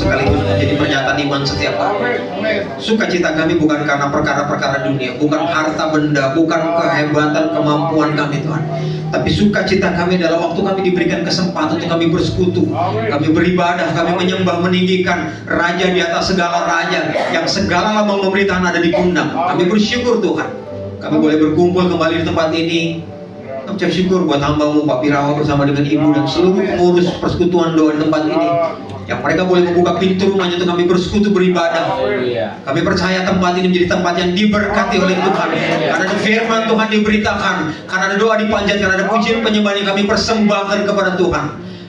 sekaligus menjadi pernyataan iman setiap kami. Sukacita kami bukan karena perkara-perkara dunia, bukan harta benda, bukan kehebatan, kemampuan kami Tuhan. Tapi sukacita kami adalah waktu kami diberikan kesempatan untuk kami bersekutu, kami beribadah, kami menyembah, meninggikan Raja di atas segala raja, yang segala lambang pemerintahan ada di pundak. Kami bersyukur Tuhan, kami boleh berkumpul kembali di tempat ini. Ucap syukur buat hamba-Mu Pak Pirawa bersama dengan Ibu dan seluruh pengurus persekutuan doa di tempat ini, yang mereka boleh membuka pintu rumahnya untuk kami bersekutu beribadah. Kami percaya tempat ini menjadi tempat yang diberkati oleh Tuhan, karena ada firman Tuhan diberitakan, karena ada doa dipanjatkan, ada pujian penyembahan yang kami persembahkan kepada Tuhan.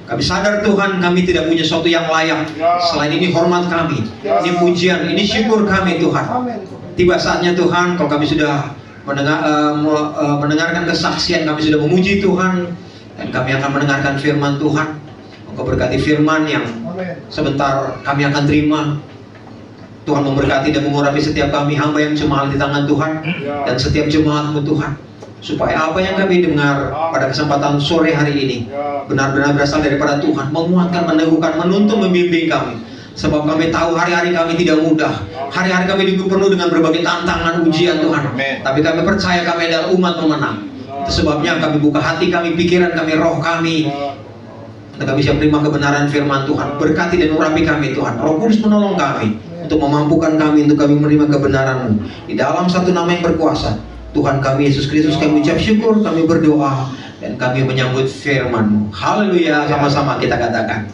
Kami sadar Tuhan, kami tidak punya sesuatu yang layak selain ini. Hormat kami, ini pujian, ini syukur kami Tuhan. Tiba saatnya Tuhan, kalau kami sudah mendengarkan kesaksian, kami sudah memuji Tuhan, dan kami akan mendengarkan firman Tuhan. Engkau berkati firman yang sebentar kami akan terima. Tuhan memberkati dan mengurapi setiap kami hamba yang jemaat di tangan Tuhan, dan setiap jemaat-Mu Tuhan, supaya apa yang kami dengar pada kesempatan sore hari ini benar-benar berasal daripada Tuhan, menguatkan, meneguhkan, menuntun, membimbing kami. Sebab kami tahu hari-hari kami tidak mudah, hari-hari kami penuh dengan berbagai tantangan, ujian Tuhan. Tapi kami percaya kami adalah umat pemenang. Itu sebabnya kami buka hati kami, pikiran kami, roh kami, untuk kami siap terima kebenaran firman Tuhan. Berkati dan urapi kami Tuhan. Roh Kudus menolong kami untuk memampukan kami untuk kami menerima kebenaran-Mu. Di dalam satu nama yang berkuasa, Tuhan kami Yesus Kristus, kami ucap syukur, kami berdoa, dan kami menyambut firman-Mu. Haleluya, sama-sama kita katakan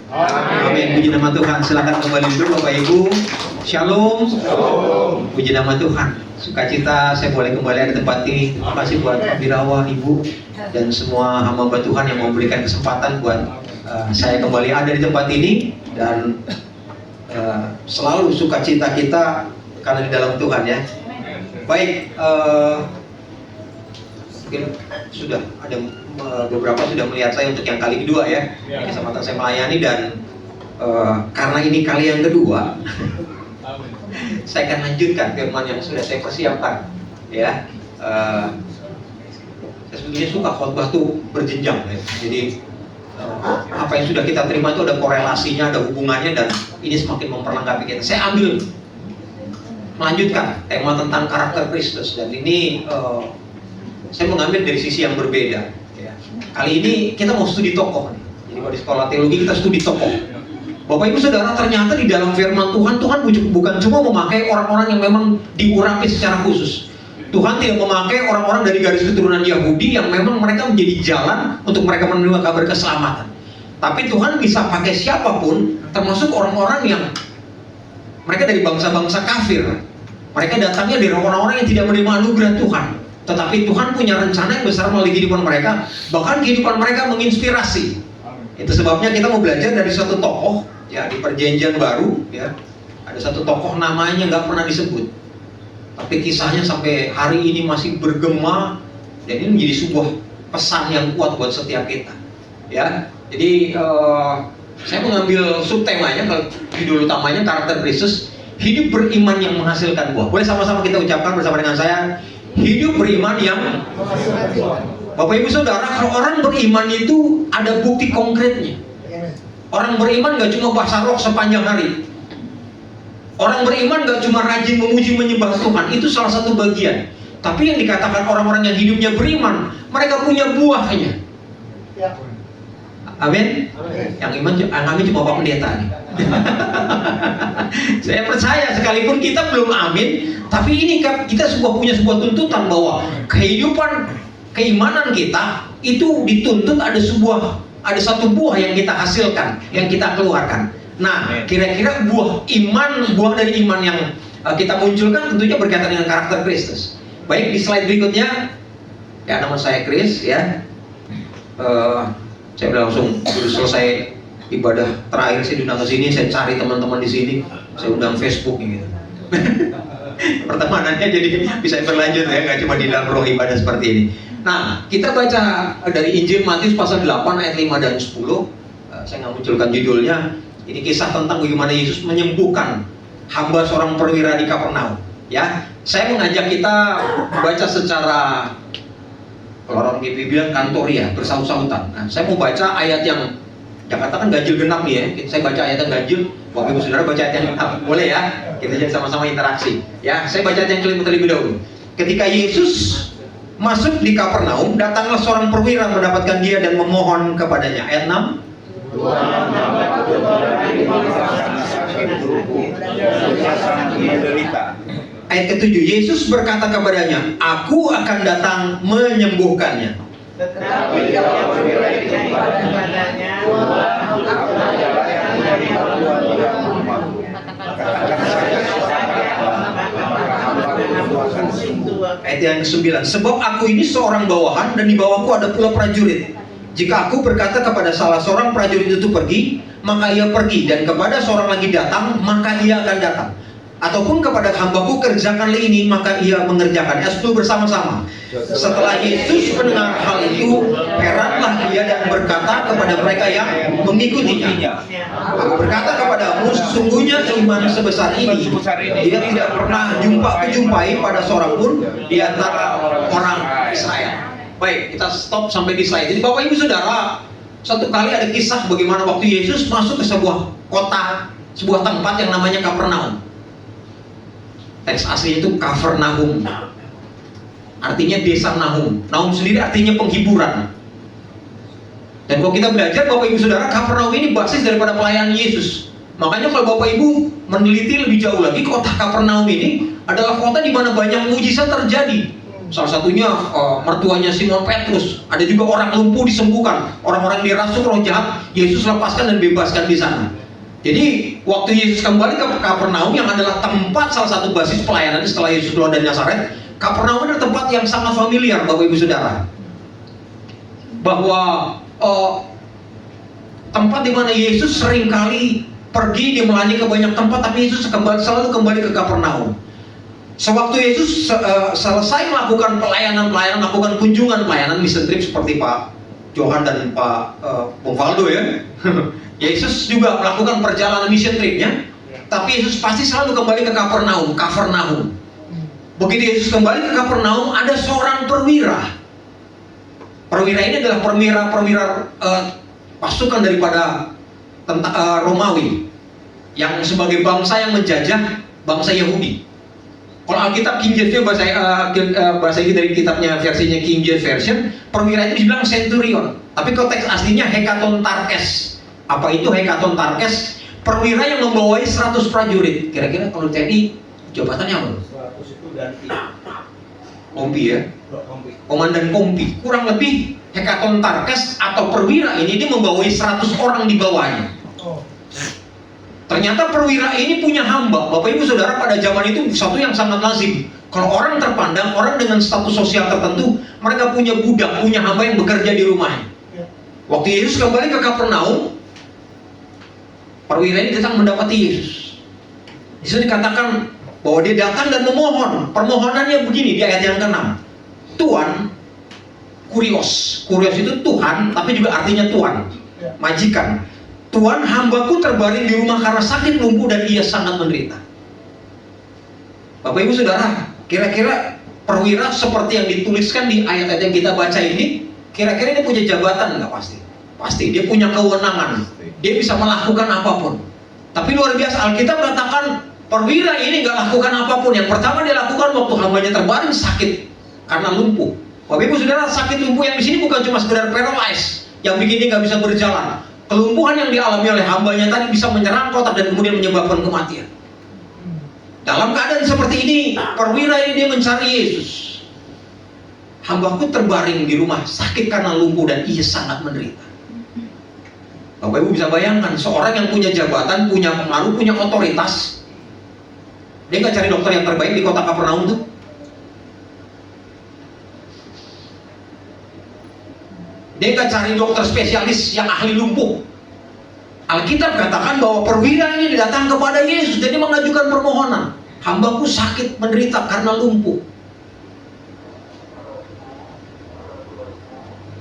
amin. Puji nama Tuhan. Silakan kembali dulu Bapak Ibu. Shalom. Puji nama Tuhan. Sukacita saya boleh kembali ada tempat ini. Terima kasih buat Pak Birawa, Ibu, dan semua hamba Tuhan yang memberikan kesempatan buat saya kembali ada di tempat ini. Dan selalu sukacita kita karena di dalam Tuhan ya. Baik, mungkin sudah ada beberapa sudah melihat saya untuk yang kali kedua ya, kesempatan saya melayani, dan karena ini kali yang kedua saya akan lanjutkan firman yang sudah saya persiapkan ya. Saya sebetulnya suka khotbah tuh berjenjang ya. Jadi apa yang sudah kita terima itu ada korelasinya, ada hubungannya, dan ini semakin memperlengkapi kita. Saya ambil melanjutkan tema tentang karakter Kristus, dan ini saya mengambil dari sisi yang berbeda ya. Kali ini kita mau studi tokoh. Jadi kalau di sekolah teologi kita studi tokoh. Bapak Ibu Saudara, ternyata di dalam firman Tuhan, Tuhan bukan cuma memakai orang-orang yang memang diurapi secara khusus. Tuhan tidak memakai orang-orang dari garis keturunan Yahudi yang memang mereka menjadi jalan untuk mereka menerima kabar keselamatan. Tapi Tuhan bisa pakai siapapun, termasuk orang-orang yang mereka dari bangsa-bangsa kafir. Mereka datangnya dari orang-orang yang tidak menerima anugerah Tuhan. Tetapi Tuhan punya rencana yang besar melalui kehidupan mereka. Bahkan kehidupan mereka menginspirasi. Itu sebabnya kita mau belajar dari satu tokoh ya, di Perjanjian Baru ya. Ada satu tokoh namanya nggak pernah disebut, tapi kisahnya sampai hari ini masih bergema, dan ini menjadi sebuah pesan yang kuat buat setiap kita ya. Jadi saya mengambil subtemanya, kalau judul utamanya karakter Kristus, hidup beriman yang menghasilkan buah. Boleh sama-sama kita ucapkan bersama dengan saya, hidup beriman yang menghasilkan buah. Bapak Ibu Saudara, kalau orang beriman itu ada bukti konkretnya. Orang beriman gak cuma bahasa roh sepanjang hari. Orang beriman gak cuma rajin memuji menyembah Tuhan, itu salah satu bagian. Tapi yang dikatakan orang-orang yang hidupnya beriman, mereka punya buahnya. Amin. Yang amin cuma Pak Pendeta nih. Saya percaya sekalipun kita belum amin, tapi ini kita punya sebuah tuntutan bahwa kehidupan keimanan kita itu dituntut ada satu buah yang kita hasilkan, yang kita keluarkan. Nah, kira-kira buah dari iman yang kita munculkan tentunya berkaitan dengan karakter Kristus. Baik, di slide berikutnya ya, nama saya Chris ya. Saya udah langsung selesai ibadah terakhir saya diundang ke sini, saya cari teman-teman di sini, saya undang Facebook gitu. Pertemanannya jadi bisa berlanjut ya, nggak cuma di dalam ruang ibadah seperti ini. Nah, kita baca dari Injil Matius pasal 8 ayat 5 dan 10. Saya nggak munculkan judulnya. Ini kisah tentang bagaimana Yesus menyembuhkan hamba seorang perwira di Kapernaum. Ya, saya mengajak kita baca secara, kalau orang GP bilang kantoria, bersaut-sautan. Nah, saya mau baca ayat yang Jakarta kan ganjil genap nih ya. Saya baca ayat yang ganjil, Bapak Ibu Saudara baca ayat yang genap. Boleh ya? Kita jadi sama-sama interaksi. Ya, saya baca ayat yang terlebih dahulu. Ketika Yesus masuk di Kapernaum, datanglah seorang perwira mendapatkan dia dan memohon kepadanya. Ayat 6. Ayat ke-7, Yesus berkata kepadanya, "Aku akan datang menyembuhkannya." Tetapi jawab perwira itu kepadanya, Ayat yang ke-9, sebab aku ini seorang bawahan dan di bawahku ada pula prajurit. Jika aku berkata kepada salah seorang prajurit itu pergi, maka ia pergi, dan kepada seorang lagi datang, maka ia akan datang. Ataupun kepada hambaku kerjakanlah ini, maka ia mengerjakan. Ayat 10 bersama-sama. Setelah Yesus mendengar hal itu, heranlah dia dan berkata kepada mereka yang mengikutinya, "Aku berkata kepadamu, sesungguhnya iman sebesar ini dia tidak pernah kujumpai pada seorang pun di antara orang Israel." Baik, kita stop sampai di slide. Jadi Bapak Ibu Saudara, satu kali ada kisah bagaimana waktu Yesus masuk ke sebuah kota, sebuah tempat yang namanya Kapernaum. Teks aslinya itu Kafarnaum, artinya desa Nahum. Nahum sendiri artinya penghiburan. Dan kalau kita belajar, Bapak Ibu Saudara, Kafarnaum ini basis daripada pelayanan Yesus. Makanya kalau Bapak Ibu meneliti lebih jauh lagi, kota Kafarnaum ini adalah kota di mana banyak mujizat terjadi. Salah satunya mertuanya Simon Petrus. Ada juga orang lumpuh disembuhkan, orang-orang dirasuk roh jahat, Yesus lepaskan dan bebaskan di sana. Jadi waktu Yesus kembali ke Kapernaum, yang adalah tempat salah satu basis pelayanan setelah Yesus keluar dari Nazaret, Kapernaum adalah tempat yang sangat familiar, Bapak Ibu Saudara. Bahwa tempat di mana Yesus seringkali pergi, dia melayani ke banyak tempat, tapi Yesus selalu kembali ke Kapernaum. Sewaktu Yesus selesai melakukan pelayanan, melakukan kunjungan pelayanan mission trip seperti Pak Johan dan Pak Bung Valdo ya. Yesus juga melakukan perjalanan mission tripnya, tapi Yesus pasti selalu kembali ke Kapernaum. Begitu Yesus kembali ke Kapernaum, ada seorang perwira. Perwira ini adalah perwira pasukan daripada Romawi, yang sebagai bangsa yang menjajah bangsa Yahudi. Kalau Alkitab King James bahasa ini dari kitabnya versinya King James Version, perwira itu dibilang centurion, tapi konteks aslinya hekaton tarkes. Apa itu hekaton tarkes? Perwira yang membawai 100 prajurit. Kira-kira kalau TNI jabatannya apa? 100 itu ganti. Kompi ya? Komandan kompi. Kurang lebih hekaton tarkes atau perwira ini dia membawai 100 orang di bawahnya. Ternyata perwira ini punya hamba. Bapak Ibu Saudara, pada zaman itu satu yang sangat lazim. Kalau orang terpandang, orang dengan status sosial tertentu, mereka punya budak, punya hamba yang bekerja di rumahnya. Waktu Yesus kembali ke Kapernaum, perwira ini datang mendapati Yesus. Yesus dikatakan bahwa dia datang dan memohon. Permohonannya begini di ayat yang ke-6. Tuan, kurios. Kurios itu Tuhan, tapi juga artinya tuan, majikan. Tuan, hambaku terbaring di rumah karena sakit lumpuh dan ia sangat menderita. Bapak Ibu Saudara, kira-kira perwira seperti yang dituliskan di ayat-ayat yang kita baca ini, kira-kira dia punya jabatan nggak? Pasti dia punya kewenangan, dia bisa melakukan apapun. Tapi luar biasa, Alkitab katakan perwira ini nggak lakukan apapun. Yang pertama dia lakukan waktu hambanya terbaring sakit karena lumpuh. Bapak Ibu Saudara, sakit lumpuh yang di sini bukan cuma sekedar paralyzed yang bikin dia nggak bisa berjalan. Kelumpuhan yang dialami oleh hambanya tadi bisa menyerang kotak dan kemudian menyebabkan kematian. Dalam keadaan seperti ini, perwira ini dia mencari Yesus. Hambaku terbaring di rumah sakit karena lumpuh dan ia sangat menderita. Bapak Ibu bisa bayangkan, seorang yang punya jabatan, punya pengaruh, punya otoritas, dia nggak cari dokter yang terbaik di kota Kapernaum tuh. Dia nggak cari dokter spesialis yang ahli lumpuh. Alkitab katakan bahwa perwira ini datang kepada Yesus, jadi mengajukan permohonan. Hambaku sakit menderita karena lumpuh.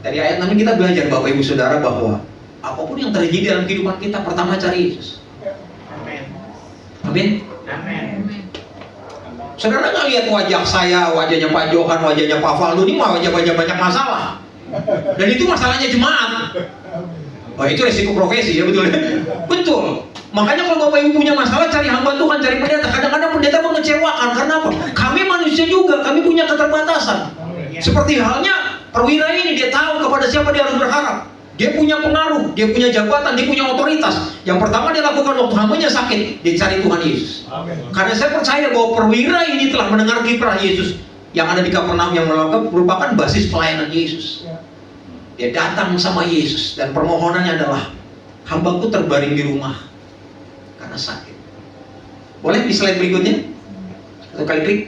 Dari ayat 6 kita belajar Bapak Ibu Saudara bahwa apapun yang terjadi dalam kehidupan kita, pertama cari Yesus. Amin. Saudara nggak lihat wajah saya, wajahnya Pak Johan, wajahnya Pak Valdo, ini mah wajah-wajah banyak masalah. Dan itu masalahnya jemaat. Wah, itu resiko profesi ya, betul. Betul. Makanya kalau Bapak Ibu punya masalah, cari hamba Tuhan, cari pendeta. Kadang-kadang pendeta mengecewakan. Karena apa? Kami manusia juga, kami punya keterbatasan. Seperti halnya perwira ini, dia tahu kepada siapa dia harus berharap. Dia punya pengaruh, dia punya jabatan, dia punya otoritas. Yang pertama dia lakukan waktu hambanya sakit, dia cari Tuhan Yesus. Karena saya percaya bahwa perwira ini telah mendengar kiprah Yesus yang ada di Kapernaum, yang merupakan basis pelayanan Yesus. Dia datang sama Yesus dan permohonannya adalah, hambaku terbaring di rumah karena sakit. Boleh di slide berikutnya? Satu kali klik.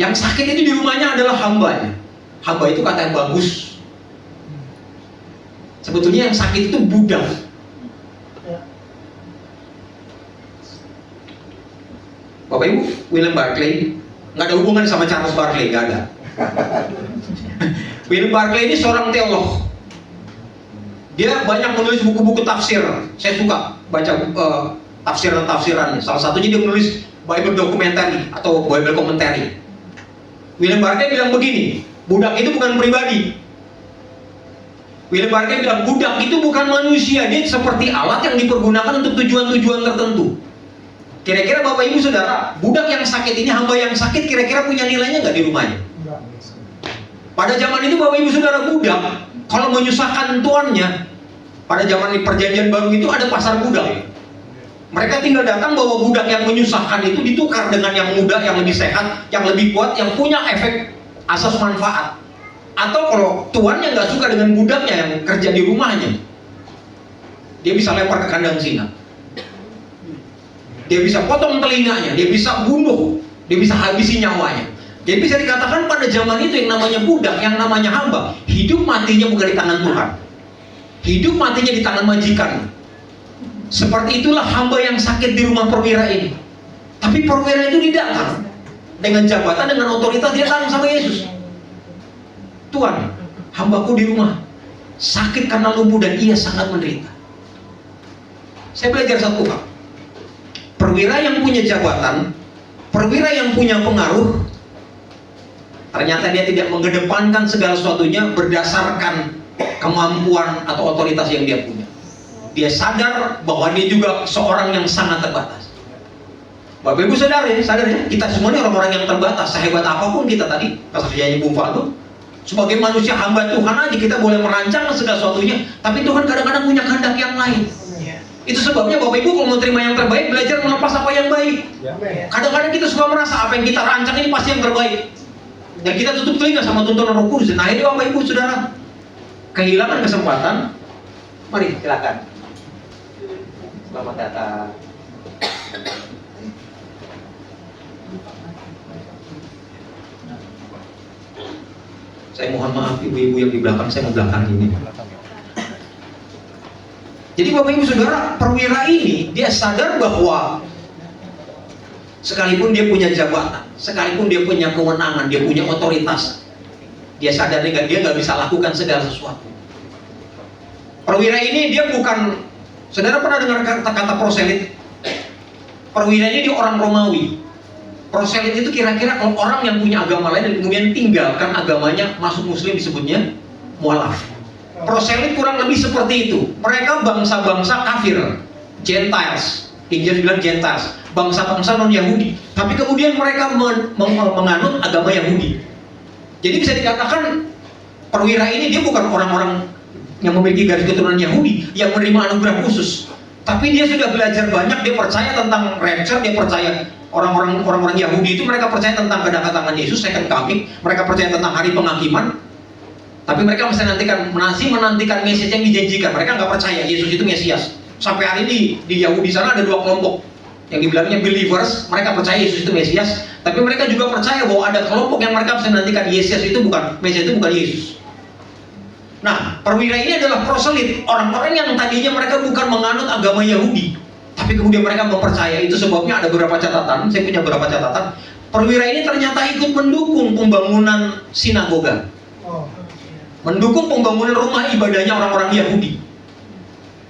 Yang sakit itu di rumahnya adalah hambanya. Hamba itu kata yang bagus. Sebetulnya yang sakit itu budak. Bapak Ibu, William Barclay nggak ada hubungan sama Charles Barkley, nggak ada. William Barclay ini seorang teolog. Dia banyak menulis buku-buku tafsir. Saya suka baca tafsiran-tafsirannya. Salah satunya dia menulis Bible Documentary atau Bible Commentary. William Barclay bilang begini, budak itu bukan pribadi. William Barclay bilang budak itu bukan manusia, dia seperti alat yang dipergunakan untuk tujuan-tujuan tertentu. Kira-kira Bapak Ibu Saudara, budak yang sakit ini, hamba yang sakit, kira-kira punya nilainya nggak di rumahnya? Pada zaman itu Bapak Ibu Saudara, budak kalau menyusahkan tuannya, pada zaman perjanjian baru itu ada pasar budak. Mereka tinggal datang bawa budak yang menyusahkan itu ditukar dengan yang muda, yang lebih sehat, yang lebih kuat, yang punya efek asas manfaat. Atau kalau tuannya nggak suka dengan budaknya yang kerja di rumahnya, dia bisa lempar ke kandang singa. Dia bisa potong telinganya, dia bisa bunuh, dia bisa habisi nyawanya. Jadi bisa dikatakan pada zaman itu yang namanya budak, yang namanya hamba, hidup matinya bukan di tangan Tuhan. Hidup matinya di tangan majikan. Seperti itulah hamba yang sakit di rumah perwira ini. Tapi perwira itu tidak datang dengan jabatan, dengan otoritas, dia datang sama Yesus. Tuhan, hambaku di rumah sakit karena lumpuh dan ia sangat menderita. Saya belajar satu hal. Perwira yang punya jabatan, perwira yang punya pengaruh, ternyata dia tidak mengedepankan segala sesuatunya berdasarkan kemampuan atau otoritas yang dia punya. Dia sadar bahwa dia juga seorang yang sangat terbatas. Bapak Ibu sadar ya, kita semua ini orang-orang yang terbatas. Sehebat apapun kita tadi, kesaksiannya Bung Faldo, sebagai manusia hamba Tuhan aja kita boleh merancang segala sesuatunya, tapi Tuhan kadang-kadang punya kehendak yang lain. Itu sebabnya Bapak Ibu kalau mau terima yang terbaik, belajar melepas apa yang baik. Kadang-kadang kita suka merasa apa yang kita rancang ini pasti yang terbaik, dan kita tutup telinga sama tuntunan Roh Kudus. Nah ini Bapak Ibu Saudara kehilangan kesempatan. Mari silakan. Selamat datang. Saya mohon maaf ibu-ibu yang di belakang, saya mau belakang ini. Jadi Bapak Ibu Saudara, perwira ini dia sadar bahwa sekalipun dia punya jabatan, sekalipun dia punya kewenangan, dia punya otoritas, dia sadar dia nggak bisa lakukan segala sesuatu. Perwira ini dia bukan, saudara pernah dengar kata proselit? Perwira ini dia orang Romawi. Proselit itu kira-kira kalau orang yang punya agama lain dan kemudian tinggalkan agamanya, masuk Muslim, disebutnya mualaf. Proselit kurang lebih seperti itu. Mereka bangsa-bangsa kafir, Gentiles. Injil bilang Gentiles, bangsa-bangsa non-Yahudi. Tapi kemudian mereka menganut agama Yahudi. Jadi bisa dikatakan perwira ini dia bukan orang-orang yang memiliki garis keturunan Yahudi yang menerima anugerah khusus. Tapi dia sudah belajar banyak, dia percaya tentang rapture, dia percaya orang-orang Yahudi itu mereka percaya tentang kedatangan Yesus, second coming, mereka percaya tentang hari penghakiman. Tapi mereka masih menantikan Mesias yang dijanjikan. Mereka nggak percaya Yesus itu Mesias. Sampai hari ini di Yahudi sana ada dua kelompok yang dibilangnya believers, mereka percaya Yesus itu Mesias. Tapi mereka juga percaya bahwa ada kelompok yang mereka masih menantikan Mesias itu bukan Yesus. Nah, perwira ini adalah proselit, orang-orang yang tadinya mereka bukan menganut agama Yahudi, tapi kemudian mereka mempercaya. Itu sebabnya ada beberapa catatan, saya punya beberapa catatan. Perwira ini ternyata ikut mendukung pembangunan sinagoga, mendukung pembangunan rumah ibadahnya orang-orang Yahudi.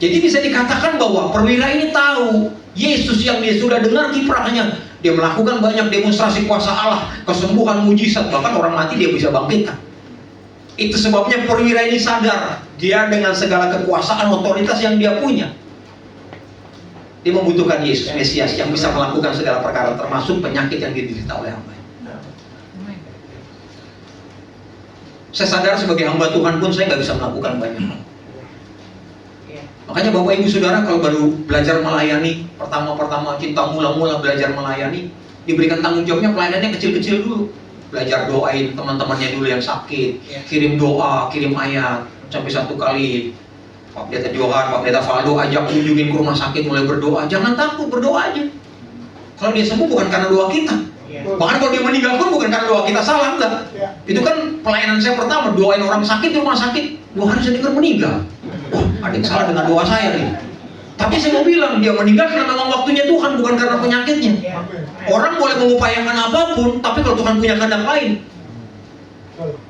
Jadi bisa dikatakan bahwa perwira ini tahu Yesus yang dia sudah dengar kiprahnya. Dia melakukan banyak demonstrasi kuasa Allah, kesembuhan, mujizat, bahkan orang mati dia bisa bangkitkan. Itu sebabnya perwira ini sadar, dia dengan segala kekuasaan otoritas yang dia punya, dia membutuhkan Yesus Mesias yang bisa melakukan segala perkara, termasuk penyakit yang diderita oleh hamba. Saya sadar sebagai hamba Tuhan pun saya nggak bisa melakukan banyak hal. Makanya Bapak Ibu Saudara, kalau baru belajar melayani, pertama-pertama cinta mula-mula belajar melayani, diberikan tanggung jawabnya pelayanannya kecil-kecil dulu. Belajar doain teman-temannya dulu yang sakit, kirim doa, kirim ayat. Sampai satu kali Pak Pendeta Johan, Pak Pendeta Faldo ajak kunjungin ke rumah sakit, mulai berdoa. Jangan takut, berdoa aja. Kalau dia sembuh bukan karena doa kita. Bahkan kalau dia meninggal pun bukan karena doa kita, salah enggak? Itu kan pelayanan saya pertama, doain orang sakit di rumah sakit, 2 hari saya dengar meninggal. Wah, ada yang salah dengan doa saya nih. Tapi saya mau bilang, dia meninggal karena memang waktunya Tuhan, bukan karena penyakitnya. Orang boleh mengupayakan apapun, tapi kalau Tuhan punya kehendak lain,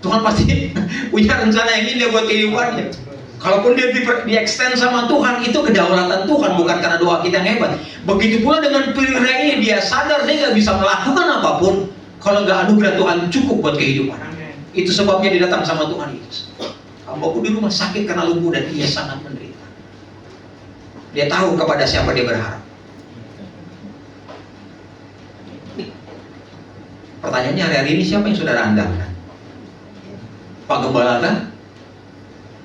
Tuhan pasti punya rencana yang indah buat kehidupannya. Kalaupun dia di-extend sama Tuhan, itu kedaulatan Tuhan, bukan karena doa kita yang hebat. Begitu pula dengan perwira ini, dia sadar dia nggak bisa melakukan apapun kalau nggak anugerah Tuhan cukup buat kehidupan. Itu sebabnya dia datang sama Tuhan Yesus. Hambaku di rumah sakit karena lumpuh dan ia sangat menderita. Dia tahu kepada siapa dia berharap. Pertanyaannya hari-hari ini siapa yang saudara andalkan? Pak Gembala kah?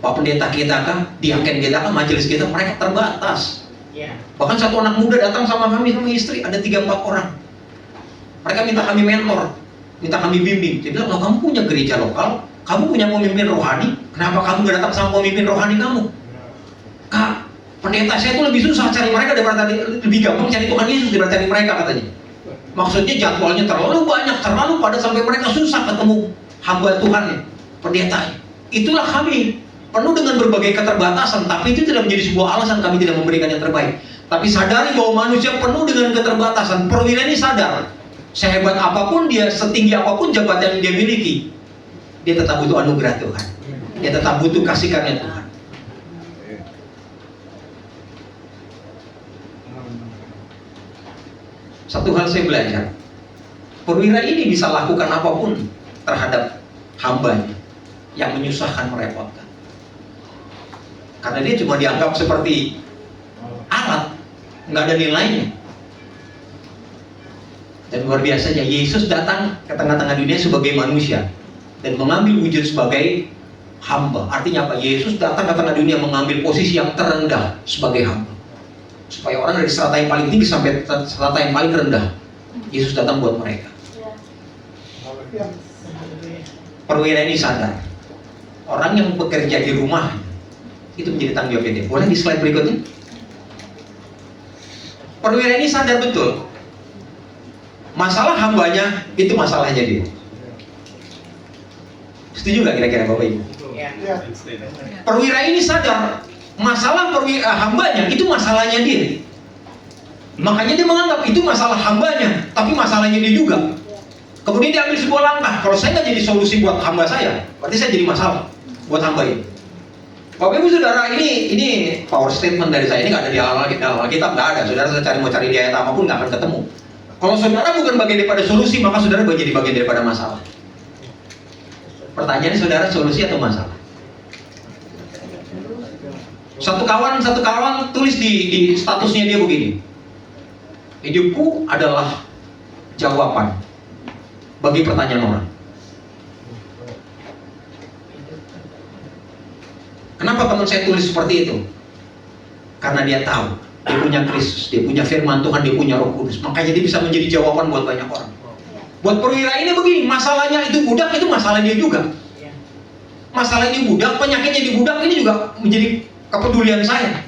Pak Pendeta kita kah? Diaken kita kah? Majelis kita? Mereka terbatas. Bahkan satu anak muda datang sama kami sama istri, ada 3-4 orang. Mereka minta kami mentor, minta kami bimbing. Dia bilang, kalau kamu punya gereja lokal, kamu punya pemimpin rohani, kenapa kamu gak datang sama pemimpin rohani kamu? Kak, pendeta saya itu lebih susah cari mereka daripada lebih gampang cari Tuhan Yesus daripada cari mereka, katanya. Maksudnya jadwalnya terlalu banyak, terlalu padat sampai mereka susah ketemu hamba Tuhan, pendeta. Itulah kami, penuh dengan berbagai keterbatasan, tapi itu tidak menjadi sebuah alasan kami tidak memberikan yang terbaik. Tapi sadari bahwa manusia penuh dengan keterbatasan. Perwira ini sadar, sehebat apapun dia, setinggi apapun jabatan yang dia miliki, dia tetap butuh anugerah Tuhan. Dia tetap butuh kasih karunia Tuhan. Satu hal saya belajar, perwira ini bisa lakukan apapun terhadap hambanya yang menyusahkan, merepotkan. Karena dia cuma dianggap seperti alat, nggak ada nilainya. Dan luar biasanya, Yesus datang ke tengah-tengah dunia sebagai manusia dan mengambil wujud sebagai hamba. Artinya apa? Yesus datang ke tengah dunia mengambil posisi yang terendah sebagai hamba, supaya orang dari strata yang paling tinggi sampai strata yang paling rendah, Yesus datang buat mereka. Perwira ini sadar, orang yang bekerja di rumah itu menjadi tanggung jawabnya dia. Boleh di slide berikutnya? Perwira ini sadar betul, masalah hambanya itu masalahnya dia. Setuju nggak kira-kira Bapak Ibu? Perwira ini sadar, masalah hambanya itu masalahnya dia. Makanya dia menganggap itu masalah hambanya, tapi masalahnya dia juga. Kemudian dia ambil sebuah langkah, kalau saya nggak jadi solusi buat hamba saya, berarti saya jadi masalah buat hamba ini. Bapak Ibu Saudara, ini power statement dari saya, ini nggak ada di Alkitab, nggak ada. Saudara mau cari di ayat apapun nggak akan ketemu. Kalau saudara bukan bagian daripada solusi, maka saudara jadi bagian daripada masalah. Pertanyaannya, saudara solusi atau masalah? Satu kawan tulis di statusnya dia begini, hidupku adalah jawaban bagi pertanyaan orang. Kenapa teman saya tulis seperti itu? Karena dia tahu, dia punya Kristus, dia punya firman Tuhan, dia punya Roh Kudus. Makanya dia bisa menjadi jawaban buat banyak orang. Buat perwira ini begini, masalahnya itu budak, itu masalah dia juga. Masalah ini budak, penyakitnya di budak ini juga menjadi kepedulian saya.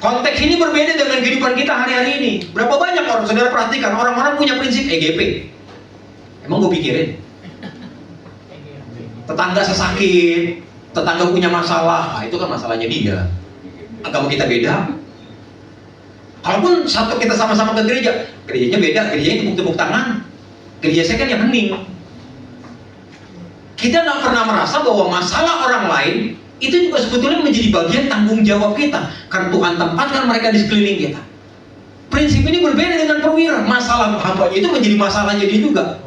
Konteks ini berbeda dengan kehidupan kita hari-hari ini. Berapa banyak orang, saudara perhatikan, orang-orang punya prinsip EGP. Emang gue pikirin? Tetangga sesakit, tetangga punya masalah, nah, itu kan masalahnya dia. Agama kita beda. Kalaupun satu kita sama-sama ke gereja, gerejanya beda, gerejanya tepuk-tepuk tangan. Gereja saya kan yang hening. Kita nggak pernah merasa bahwa masalah orang lain itu juga sebetulnya menjadi bagian tanggung jawab kita, karena Tuhan tempatkan mereka di sekeliling kita. Prinsip ini berbeda dengan perwira. Masalah hambanya itu menjadi masalahnya dia juga.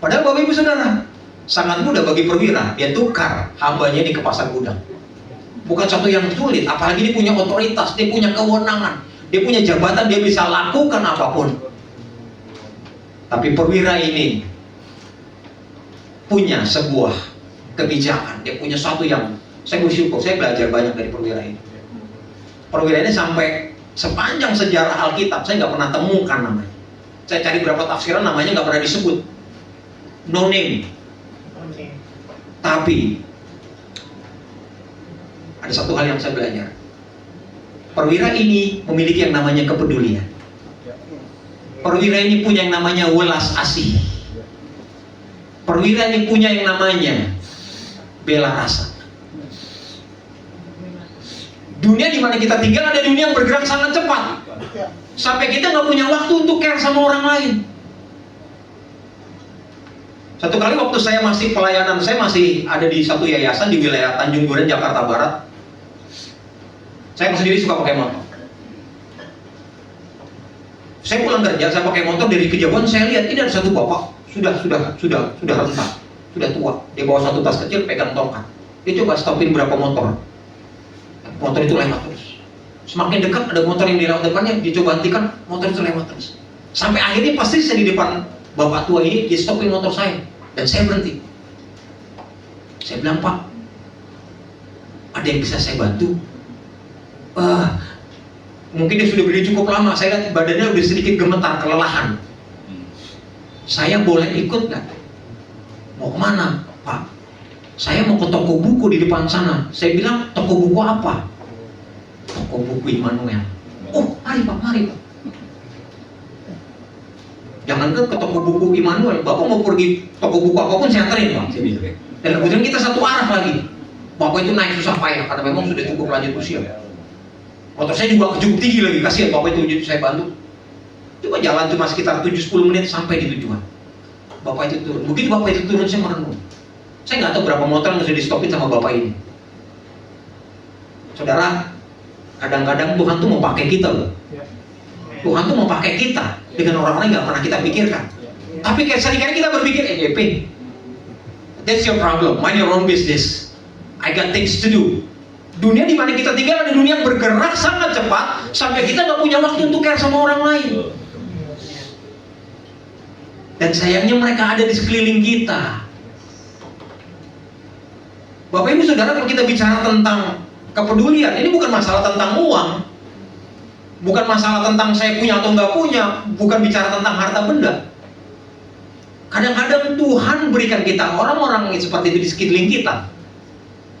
Padahal Bapak Ibu Saudara, sangat mudah bagi perwira. Dia tukar hambanya di kepasan gudang. Bukan satu yang sulit, apalagi dia punya otoritas, dia punya kewenangan, dia punya jabatan, dia bisa lakukan apapun. Tapi perwira ini punya sebuah kebijakan, dia punya satu yang saya bersyukur, saya belajar banyak dari perwira ini. Perwira ini sampai sepanjang sejarah Alkitab saya nggak pernah temukan namanya. Saya cari beberapa tafsiran, namanya nggak pernah disebut, no name. Tapi ada satu hal yang saya belajar. Perwira ini memiliki yang namanya kepedulian. Perwira ini punya yang namanya welas asih. Perwira ini punya yang namanya bela rasa. Dunia di mana kita tinggal ada dunia yang bergerak sangat cepat. Sampai kita nggak punya waktu untuk care sama orang lain. Satu kali waktu saya masih pelayanan, saya masih ada di satu yayasan di wilayah Tanjung Duren, Jakarta Barat. Saya sendiri suka pakai motor. Saya pulang kerja, saya pakai motor dari kejauhan, saya lihat ini ada satu bapak sudah rentah, sudah tua. Dia bawa satu tas kecil, pegang tongkat. Dia coba stopin berapa motor. Motor itu lewat terus. Semakin dekat ada motor yang dilewat depannya, dia coba hentikan, motor itu lewat terus. Sampai akhirnya pasti saya di depan bapak tua ini, dia stopin motor saya dan saya berhenti. Saya bilang, Pak, ada yang bisa saya bantu? Mungkin dia sudah berdiri cukup lama, saya lihat badannya udah sedikit gemetar, kelelahan. Saya boleh ikut nggak? Mau kemana, Pak? Saya mau ke toko buku di depan sana. Saya bilang, toko buku apa? Toko buku Immanuel. Oh, mari Pak, mari Pak. Jangan ke toko buku Immanuel, Bapak mau pergi toko buku apapun saya anterin Pak. Dan kemudian kita satu arah lagi. Bapak itu naik susah payah karena memang sudah cukup lanjut usia. Motor saya juga cukup tinggi lagi, kasihan Bapak itu jadi saya bantu. Coba jalan cuma sekitar 7-10 menit sampai di tujuan. Bapak itu turun. Begitu Bapak itu turun saya merenung. Saya nggak tahu berapa motor yang sudah di stopin sama Bapak ini. Saudara, kadang-kadang Tuhan tuh mau pakai kita loh. Tuhan tuh mau pakai kita dengan orang-orang yang nggak pernah kita pikirkan. Tapi kayak seringkali kita berpikir, JP, that's your problem, mind your own business. I got things to do. Dunia di mana kita tinggal ada dunia yang bergerak sangat cepat sampai kita nggak punya waktu untuk care sama orang lain. Dan sayangnya mereka ada di sekeliling kita. Bapak Ibu Saudara, kalau kita bicara tentang kepedulian, ini bukan masalah tentang uang, bukan masalah tentang saya punya atau nggak punya, bukan bicara tentang harta benda. Kadang-kadang Tuhan berikan kita orang-orang seperti itu di sekeliling kita.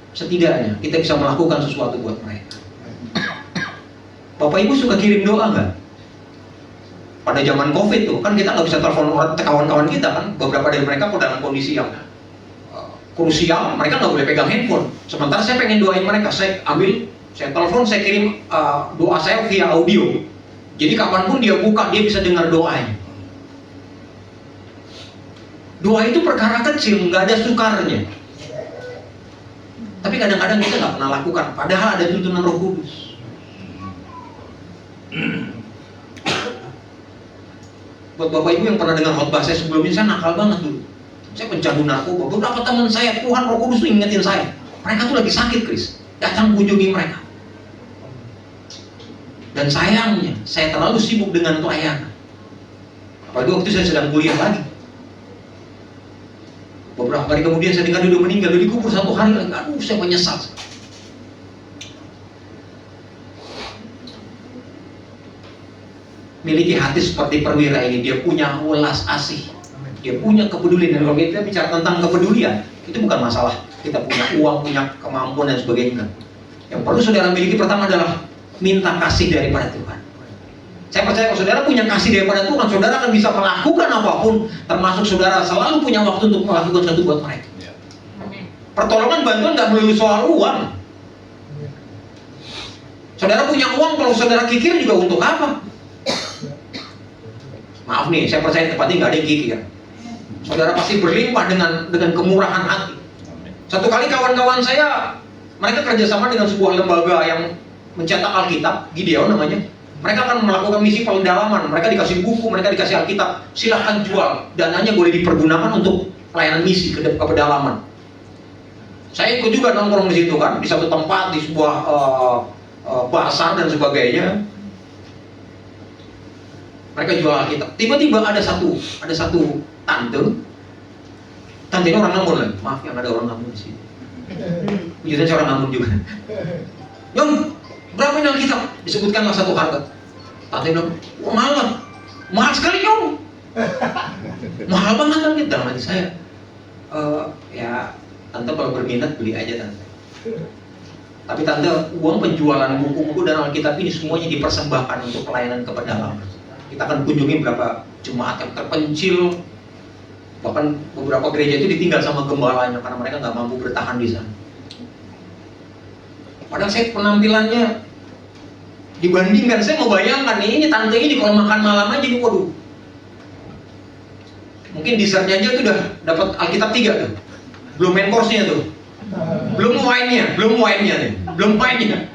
Setidaknya kita bisa melakukan sesuatu buat mereka. Bapak Ibu suka kirim doa nggak? Pada zaman COVID tuh kan kita nggak bisa telepon kawan-kawan kita kan, beberapa dari mereka dalam kondisi yang krusial, mereka nggak boleh pegang handphone. Sementara saya pengen doain mereka, saya telepon, saya kirim doa saya via audio. Jadi kapanpun dia buka, dia bisa dengar doanya. Doa itu perkara kecil, nggak ada sukarnya. Tapi kadang-kadang kita nggak pernah lakukan, padahal ada tuntunan Roh Kudus. Buat Bapak Ibu yang pernah dengar khotbah saya sebelumnya, saya nakal banget dulu. Saya pencandu narkoba. Beberapa teman saya, Tuhan Roh Kudus tuh ingetin saya, mereka tuh lagi sakit, Kris. Datang kunjungi mereka. Dan sayangnya, saya terlalu sibuk dengan pelayanan. Apalagi waktu saya sedang kuliah lagi. Beberapa hari kemudian saya dengar dia udah meninggal, dia dikubur 1 hari lagi. Aduh, saya menyesal. Miliki hati seperti perwira ini, dia punya welas asih, dia punya kepedulian. Dan kalau kita bicara tentang kepedulian, itu bukan masalah kita punya uang, punya kemampuan dan sebagainya. Yang perlu saudara miliki pertama adalah minta kasih daripada Tuhan. Saya percaya kalau saudara punya kasih daripada Tuhan, saudara akan bisa melakukan apapun, termasuk saudara selalu punya waktu untuk melakukan sesuatu buat mereka. Pertolongan bantuan nggak melulu soal uang. Saudara punya uang, kalau saudara kikir juga untuk apa? Maaf nih, saya percaya tempatnya nggak ada yang kikir. Saudara pasti berlimpah dengan kemurahan hati. Satu kali kawan-kawan saya, mereka kerjasama dengan sebuah lembaga yang mencetak Alkitab, Gideon namanya. Mereka akan melakukan misi pendalaman. Mereka dikasih buku, mereka dikasih Alkitab. Silahkan jual, dananya boleh dipergunakan untuk pelayanan misi ke pedalaman. Saya ikut juga nongkrong di situ kan, di satu tempat, di sebuah pasar dan sebagainya. Mereka jual Alkitab. Tiba-tiba ada satu tante ini orang Ambon lagi. Maaf yang ada orang Ambon di sini. Puji saya orang Ambon juga. Yon, berapa ini Alkitab? Disebutkanlah satu harga. Tante bilang, wah mahal sekali Yon. Mahal banget Alkitab dalam hati saya. Ya tante kalau berminat beli aja tante. Tapi tante, uang penjualan buku-buku dan Alkitab ini semuanya dipersembahkan untuk pelayanan ke pedalaman. Kita akan kunjungi beberapa jemaat yang terpencil, bahkan beberapa gereja itu ditinggal sama gembalanya karena mereka nggak mampu bertahan di sana. Padahal saya penampilannya dibandingkan, saya membayangkan ini tante ini kalau makan malam aja nih, waduh, mungkin dessertnya aja tuh udah dapat Alkitab 3 tuh, belum main course-nya tuh, belum wine-nya nih, belum wine-nya.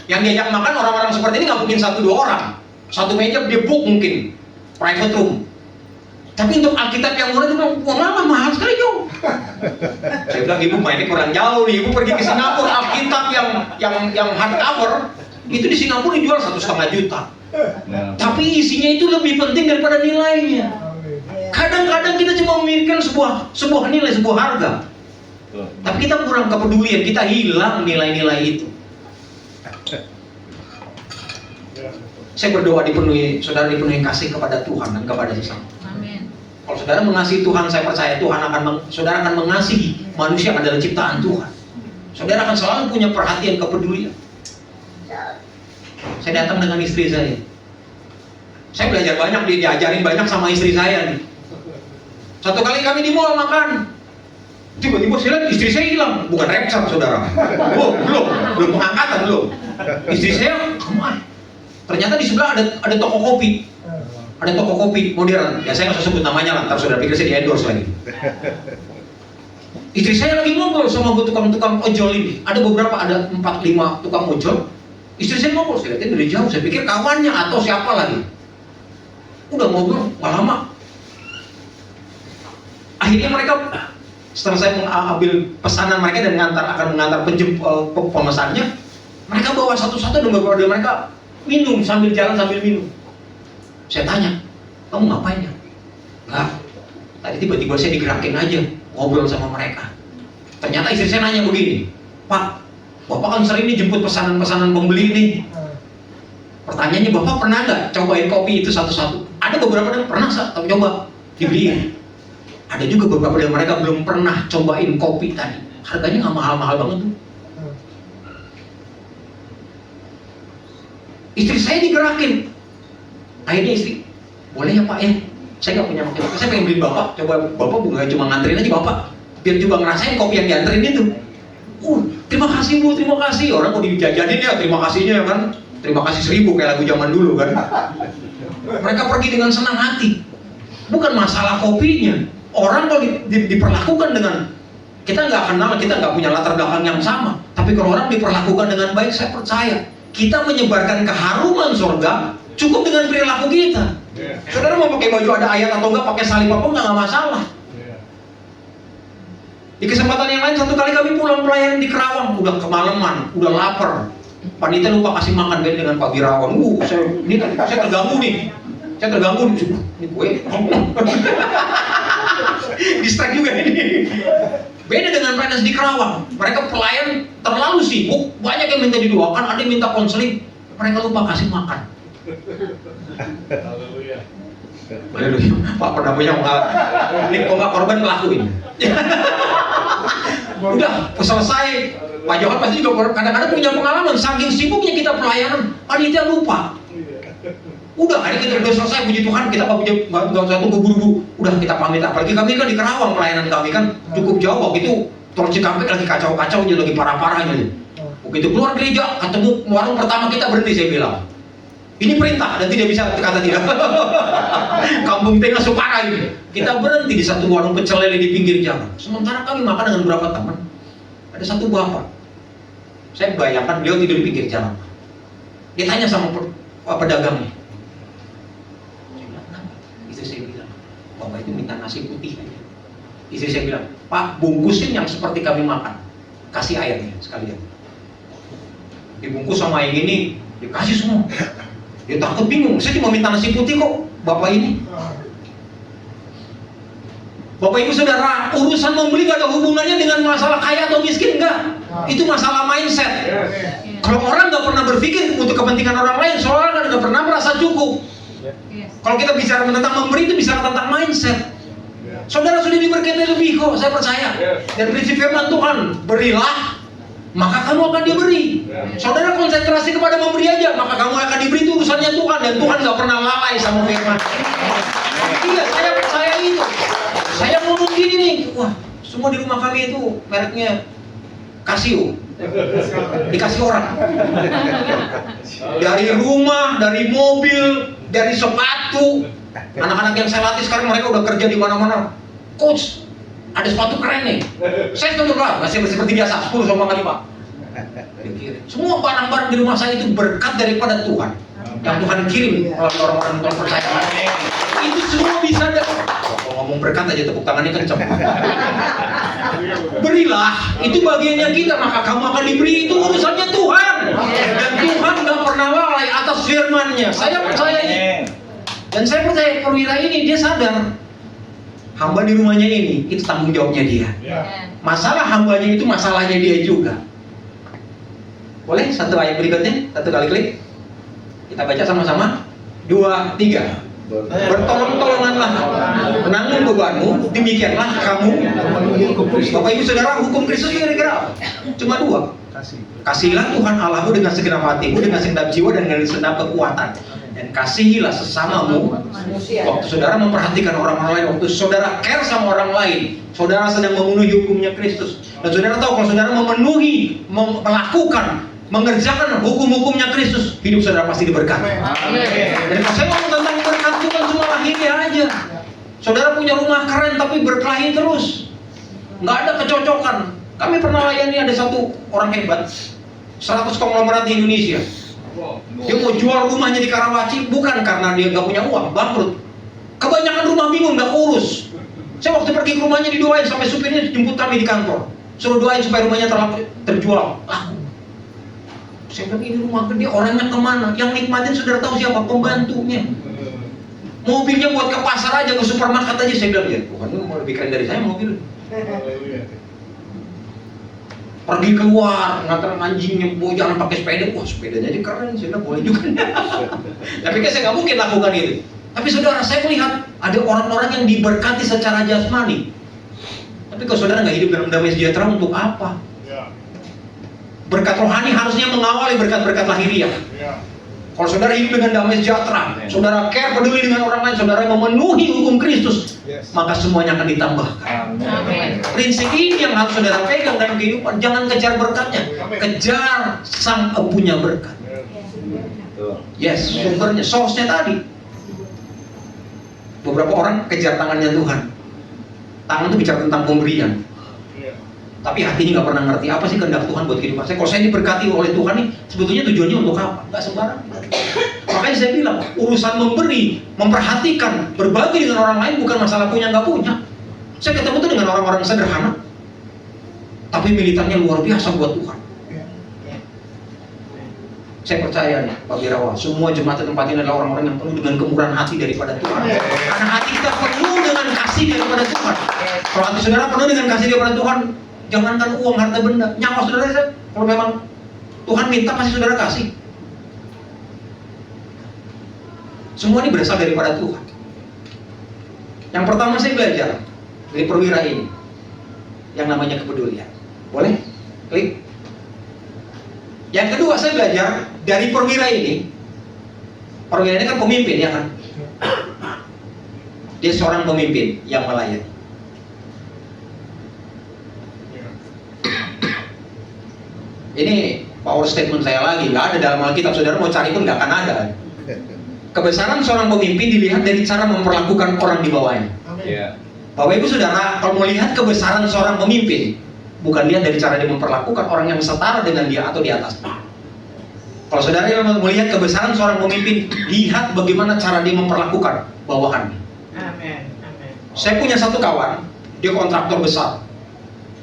Yang diajak makan orang-orang seperti ini nggak mungkin 1-2 orang. Satu meja dia book mungkin private room. Tapi untuk Alkitab yang murah itu bilang, mahal sekali Jo. Saya bilang, ibu mainnya kurang jauh nih, ibu pergi ke Singapura, Alkitab yang hardcover itu di Singapura dijual 1,5 juta. Tapi isinya itu lebih penting daripada nilainya. Kadang-kadang kita cuma memikirkan sebuah nilai, sebuah harga. Tapi kita kurang kepedulian, kita hilang nilai-nilai itu. Saya berdoa saudara dipenuhi kasih kepada Tuhan dan kepada sesama. Amin. Kalau saudara mengasihi Tuhan, saya percaya saudara akan mengasihi manusia yang adalah ciptaan Tuhan. Saudara akan selalu punya perhatian, kepedulian. Saya datang dengan istri saya. Saya belajar banyak, diajarin banyak sama istri saya nih. Satu kali kami di mall makan, tiba-tiba saya lihat istri saya hilang. Bukan rapsar saudara. Belum pengangkatan belum. Istri saya kemana? Ternyata di sebelah ada toko kopi. Ada toko kopi modern. Ya saya nggak usah sebut namanya lah, ntar saudara pikir saya di endorse lagi. Istri saya lagi ngobrol sama tukang-tukang ojol ini. Ada 4-5 tukang ojol. Istri saya ngobrol, saya lihatin dari jauh. Saya pikir kawannya atau siapa lagi. Udah ngobrol, gak lama. Akhirnya mereka, setelah saya mengambil pesanan mereka dan akan mengantar pemesannya, mereka bawa satu-satu dan beberapa dari mereka minum sambil jalan sambil minum. Saya tanya, kamu ngapain ya? Enggak. Tadi tiba-tiba saya digerakin aja ngobrol sama mereka. Ternyata istri saya nanya begini, Pak, Bapak kan sering nih jemput pesanan-pesanan pembeli nih. Pertanyaannya, Bapak pernah nggak cobain kopi itu satu-satu? Ada beberapa yang pernah, tapi coba dibeliin. Ada juga beberapa dari mereka belum pernah cobain kopi tadi. Harganya nggak mahal-mahal banget tuh. Istri saya digerakin. Akhirnya istri, boleh ya Pak ya? Saya nggak punya waktu, saya pengen beliin Bapak. Coba Bapak bukan cuma nganterin aja Bapak, biar juga ngerasain kopi yang dianterin itu. Terima kasih Bu, terima kasih. Orang mau dijajanin ya, terima kasihnya kan. Terima kasih 1000 kayak lagu zaman dulu kan. Mereka pergi dengan senang hati. Bukan masalah kopinya. Orang kalau diperlakukan dengan, kita nggak kenal, kita nggak punya latar belakang yang sama. Tapi kalau orang diperlakukan dengan baik, saya percaya kita menyebarkan keharuman surga cukup dengan perilaku kita. Saudara mau pakai baju ada ayat atau enggak, pakai salib apa enggak masalah. Di kesempatan yang lain, satu kali kami pulang pelayanan di Kerawang, udah kemalaman, udah lapar. Panitia lupa kasih makan beda dengan Pak Birawan. Saya terganggu nih. Saya terganggu nih. Ini gue. Distract juga ini. Beda dengan pelayanan di Kerawang. Mereka pelayan terlalu sibuk, banyak yang minta didoakan, ada yang minta konseling. Mereka lupa kasih makan. Haleluya. Pak pernah punya ini kok nggak korban ngelakuin. Udah selesai. Pak Johan pasti juga kadang-kadang punya pengalaman. Saking sibuknya kita pelayanan, panitia lupa. Udah hari kita udah selesai, puji Tuhan, kita nggak usah tunggu buru-buru. Udah kita pamit. Apalagi kami kan di Kerawang, pelayanan kami kan cukup jauh. Waktu itu Tol Cikampek lagi kacau-kacaunya, lagi parah-parahnya. Begitu keluar gereja, ketemu warung pertama kita berhenti, saya bilang, ini perintah dan tidak bisa kata tidak. Kampung Tengah Supara ini. Kita berhenti di satu warung pecel lele di pinggir jalan. Sementara kami makan dengan beberapa teman. Ada satu bapak. Saya bayangkan beliau tidur di pinggir jalan. Dia tanya sama pedagangnya. Saya bilang, kenapa? Itu saya bilang, bapak itu minta nasi putih aja. Istri saya bilang, Pak, bungkusin yang seperti kami makan. Kasih airnya sekalian. Dibungkus sama yang ini, dikasih semua. Dia takut bingung, saya cuma minta nasi putih kok, Bapak ini. Bapak Ibu Saudara, urusan membeli gak ada hubungannya dengan masalah kaya atau miskin, enggak. Itu masalah mindset. Kalau orang gak pernah berpikir untuk kepentingan orang lain, soalnya gak pernah merasa cukup. Kalau kita bicara tentang memberi, itu bicara tentang mindset. Saudara sudah diberkati lebih kok, saya percaya. Dan prinsip firman Tuhan, berilah, maka kamu akan diberi. Saudara konsentrasi kepada memberi aja, maka kamu akan diberi. Itu urusannya Tuhan, dan Tuhan gak pernah lalai sama firman. Iya, saya percaya itu. Saya ngomong gini nih, wah, semua di rumah kami itu mereknya Casio, dikasih orang. Dari rumah, dari mobil, dari sepatu. Anak-anak yang saya latih sekarang mereka udah kerja di mana-mana. Coach, ada sepatu keren nih. Saya setuju lah, masih seperti biasa, 10 sama 5. Semua barang-barang di rumah saya itu berkat daripada Tuhan. Yang Tuhan kirim oleh orang-orang yang Tuhan percaya. Itu semua bisa kalau ngomong berkat aja tepuk tangannya kenceng. Berilah, itu bagiannya kita, maka kamu akan diberi. Itu urusannya Tuhan. Dan Tuhan gak pernah lalai atas firman-Nya. Saya percaya ini. Dan saya percaya perwira ini dia sadar hamba di rumahnya ini itu tanggung jawabnya dia. Masalah hambanya itu masalahnya dia juga. Boleh satu ayat berikutnya, satu kali klik. Kita baca sama-sama. 2, 3. Bertolong-tolonganlah menanggung bebanmu, demikianlah kamu. Bapak Ibu Saudara, hukum Kristus kira-kira cuma 2. Kasihlah Tuhan Allahmu dengan segenap hatimu, dengan segenap jiwa, dan dengan segenap kekuatan. Dan kasihilah sesamamu. Waktu saudara memperhatikan orang lain, waktu saudara care sama orang lain, saudara sedang memenuhi hukumnya Kristus. Dan saudara tahu kalau saudara memenuhi, melakukan, mengerjakan hukum-hukumnya Kristus, hidup saudara pasti diberkati. Dan kalau saya ngomong tentang berkat, bukan cuma lahirnya aja. Saudara punya rumah keren tapi berkelahi terus, nggak ada kecocokan. Kami pernah layani ada satu orang hebat, 100 konglomerat di Indonesia. Dia mau jual rumahnya di Karawaci, bukan karena dia nggak punya uang, bangkrut. Kebanyakan rumah bingung, nggak urus. Saya waktu pergi ke rumahnya didoain, sampai supirnya jemput kami di kantor, suruh doain supaya rumahnya terjual. Saya bilang, ini rumah gede, orangnya kemana? Yang nikmatin saudara tahu siapa? Pembantunya. Mobilnya buat ke pasar aja, ke supermarket aja. Saya bilang, ya Tuhan, ini mau lebih keren dari saya mobil. Pergi keluar, nganterin anjingnya, jangan pakai sepeda. Wah, sepedanya aja keren, saya bilang boleh juga. Tapi kan saya nggak mungkin lakukan itu. Tapi saudara, saya melihat ada orang-orang yang diberkati secara jasmani. Tapi kalau saudara nggak hidup dalam damai sejahtera, untuk apa? Berkat rohani harusnya mengawali berkat-berkat lahiriah. Kalau saudara hidup dengan damai sejahtera, saudara care, peduli dengan orang lain, saudara memenuhi hukum Kristus, maka semuanya akan ditambahkan. Prinsip ini yang harus saudara pegang dalam kehidupan. Jangan kejar berkatnya, kejar sang punya berkat. Yes, sumbernya, source-nya tadi. Beberapa orang kejar tangannya Tuhan. Tangan itu bicara tentang pemberian. Tapi hatinya nggak pernah ngerti apa sih kehendak Tuhan buat kehidupan saya. Kalau saya diberkati oleh Tuhan nih, sebetulnya tujuannya untuk apa? Nggak sembarang. Makanya saya bilang, urusan memberi, memperhatikan, berbagi dengan orang lain bukan masalah punya nggak punya. Saya ketemu tuh dengan orang-orang sederhana, tapi militannya luar biasa buat Tuhan. Saya percaya nih, Pak Birawa, semua jemaat tempat ini adalah orang-orang yang penuh dengan kemurahan hati daripada Tuhan. Karena hati kita penuh dengan kasih daripada Tuhan. Kalau hati saudara penuh dengan kasih daripada Tuhan, jangankan uang, harta benda, nyawa saudara, kalau memang Tuhan minta pasti saudara kasih. Semua ini berasal daripada Tuhan. Yang pertama saya belajar dari perwira ini, yang namanya kepedulian. Boleh? Klik. Yang kedua saya belajar dari perwira ini. Perwira ini kan pemimpin, ya kan? Dia seorang pemimpin yang melayani. Ini power statement saya lagi, nggak ada dalam Alkitab. Saudara mau cari pun nggak akan ada. Kebesaran seorang pemimpin dilihat dari cara memperlakukan orang di bawahnya. Bapak Ibu Saudara, kalau mau lihat kebesaran seorang pemimpin, bukan lihat dari cara dia memperlakukan orang yang setara dengan dia atau di atasnya. Kalau saudara mau melihat kebesaran seorang pemimpin, lihat bagaimana cara dia memperlakukan bawahannya. Amin. Saya punya satu kawan, Dia kontraktor besar,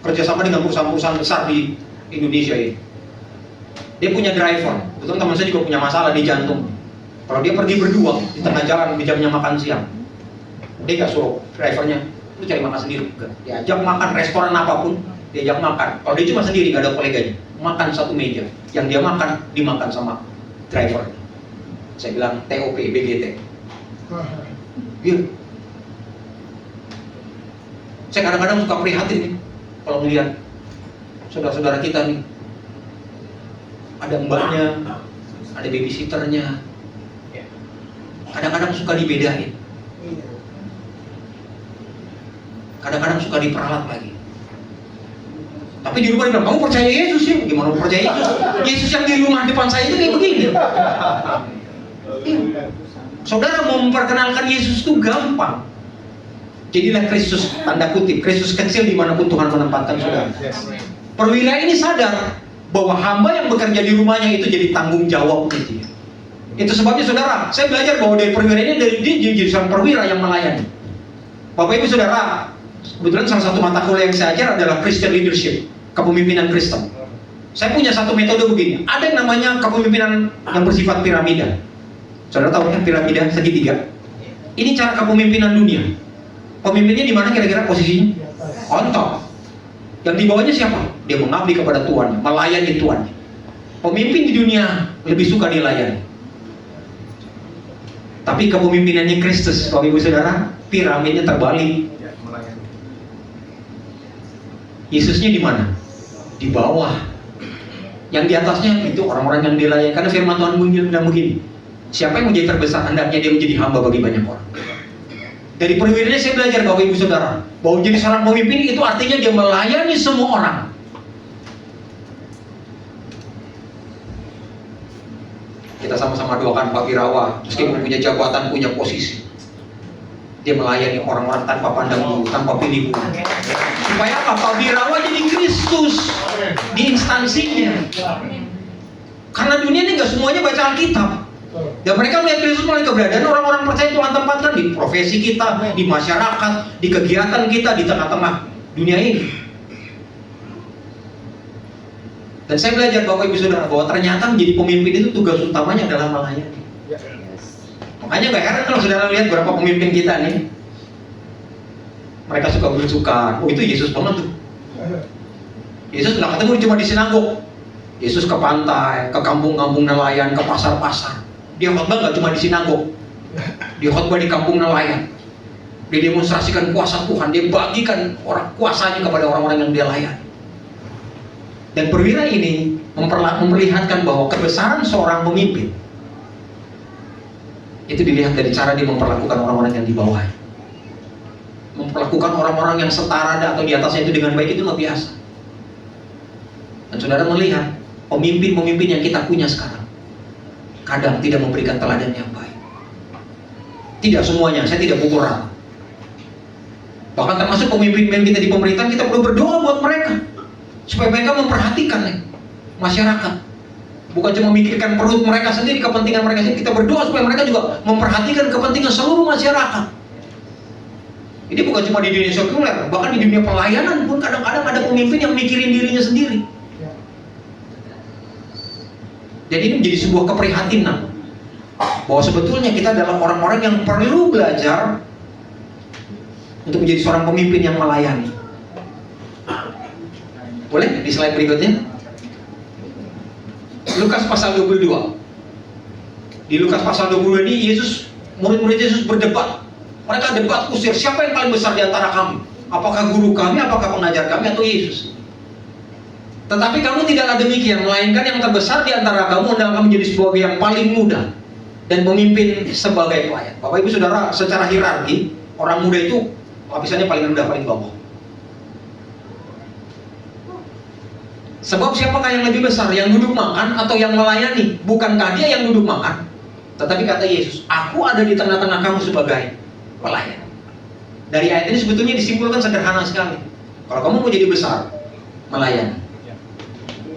kerjasama dengan perusahaan-perusahaan besar di Indonesia ini. Dia punya driver, betul teman saya juga punya masalah di jantung. Kalau dia pergi berdua di tengah jalan di jamnya makan siang, dia gak suruh drivernya, lu cari makan sendiri. Dia ajak makan restoran apapun, dia ajak makan. Kalau dia cuma sendiri, gak ada koleganya, makan satu meja. Yang dia makan, dimakan sama driver. Saya bilang TOP, BGT. Iya. Saya kadang-kadang suka prihatin nih kalau melihat saudara-saudara kita nih, ada mbaknya, ada babysitternya, kadang-kadang suka dibedain, kadang-kadang suka diperalat lagi. Tapi di rumah dia bilang, kamu percaya Yesus ya? Gimana percaya Yesus? Yesus yang di rumah depan saya itu kayak begini. Saudara mau memperkenalkan Yesus itu gampang. Jadilah Kristus, tanda kutip, Kristus kecil dimanapun Tuhan menempatkan saudara. Perwira ini sadar bahwa hamba yang bekerja di rumahnya itu jadi tanggung jawabnya dia. Itu sebabnya saudara, saya belajar bahwa dari perwira ini dia jadi seorang perwira yang melayani. Bapak Ibu Saudara, kebetulan salah satu mata kuliah yang saya ajar adalah Christian Leadership, kepemimpinan Kristen. Saya punya satu metode begini, ada yang namanya kepemimpinan yang bersifat piramida. Saudara tahu kan piramida segitiga? Ini cara kepemimpinan dunia. Pemimpinnya di mana kira-kira posisinya? On top. Yang di bawahnya siapa? Dia mengabdi kepada Tuhan, melayani Tuhan. Pemimpin di dunia lebih suka dilayani. Tapi kepemimpinannya Kristus, Bapak Ibu Saudara, piramidnya terbalik. Yesusnya di mana? Di bawah. Yang di atasnya itu orang-orang yang dilayani. Karena firman Tuhan bilang begini, siapa yang menjadi terbesar, hendaknya dia menjadi hamba bagi banyak orang. Dari perwiranya saya belajar Bapak Ibu Saudara, bahwa jadi seorang pemimpin itu artinya dia melayani semua orang. Kita sama-sama doakan Pak Wirawa, meskipun punya jabatan, punya posisi, dia melayani orang-orang tanpa pandang bulu, tanpa pilih bulu. Supaya apa? Pak Wirawa jadi Kristus di instansinya. Karena dunia ini nggak semuanya baca Alkitab. Dan mereka melihat Kristus melalui keberadaan orang-orang percaya Tuhan tempatkan di profesi kita, di masyarakat, di kegiatan kita, di tengah-tengah dunia ini. Dan saya belajar Bapak Ibu Saudara bahwa ternyata menjadi pemimpin itu tugas utamanya adalah melayani. Makanya gak heran kalau saudara lihat beberapa pemimpin kita nih, mereka suka berusukan. Oh itu Yesus banget tuh. Yesus nggak ketemu cuma di sinagog. Yesus ke pantai, ke kampung-kampung nelayan, ke pasar-pasar. Dia khotbah nggak cuma di sinagog, dia khotbah di kampung nelayan. Dia demonstrasikan kuasa Tuhan, dia bagikan orang kuasanya kepada orang-orang yang dia layani. Dan perwira ini memperlihatkan bahwa kebesaran seorang pemimpin itu dilihat dari cara dia memperlakukan orang-orang yang di bawah. Memperlakukan orang-orang yang setara atau di atasnya itu dengan baik itu luar biasa. Dan saudara melihat pemimpin-pemimpin yang kita punya sekarang kadang tidak memberikan teladan yang baik. Tidak semuanya, saya tidak pukul rata. Bahkan termasuk pemimpin kita di pemerintahan, kita perlu berdoa buat mereka supaya mereka memperhatikan masyarakat. Bukan cuma memikirkan perut mereka sendiri, kepentingan mereka sendiri. Kita berdoa supaya mereka juga memperhatikan kepentingan seluruh masyarakat. Ini bukan cuma di dunia sekuler, bahkan di dunia pelayanan pun kadang-kadang ada pemimpin yang mikirin dirinya sendiri. Jadi ini menjadi sebuah keprihatinan bahwa sebetulnya kita adalah orang-orang yang perlu belajar untuk menjadi seorang pemimpin yang melayani. Boleh di slide berikutnya? Lukas pasal 22. Di Lukas pasal 22 ini murid-murid Yesus berdebat. Mereka debat kusir, siapa yang paling besar di antara kami? Apakah guru kami, apakah pengajar kami, atau Yesus? Tetapi kamu tidaklah demikian, melainkan yang terbesar di antara kamu adalah kamu menjadi sebagai yang paling muda dan memimpin sebagai pelayan. Bapak Ibu Saudara, secara hierarki, orang muda itu lapisannya paling rendah, paling bawah. Sebab siapakah yang lebih besar, yang duduk makan atau yang melayani? Bukankah dia yang duduk makan? Tetapi kata Yesus, aku ada di tengah-tengah kamu sebagai pelayan. Dari ayat ini sebetulnya disimpulkan sederhana sekali. Kalau kamu mau jadi besar, melayani.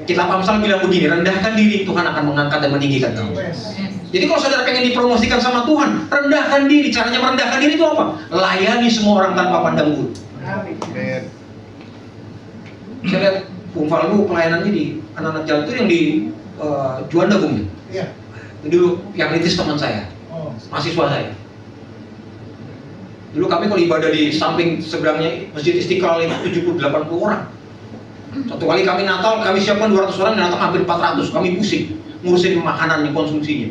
Kitab Amsal bilang begini, rendahkan diri, Tuhan akan mengangkat dan meninggikan kamu. Jadi kalau saudara pengen dipromosikan sama Tuhan, rendahkan diri. Caranya merendahkan diri itu apa? Layani semua orang tanpa pandang bulu. Amin. Saya lihat Bung Faldo pelayanannya di anak-anak jalan itu yang di Juanda, Bung. Iya. Dulu yang kritis teman saya, Oh. mahasiswa saya. Dulu kami kalau ibadah di samping seberangnya Masjid Istiqlal itu 70-80 orang. Satu kali kami Natal, kami siapkan 200 orang, yang datang hampir 400. Kami pusing ngurusin makanannya, konsumsinya.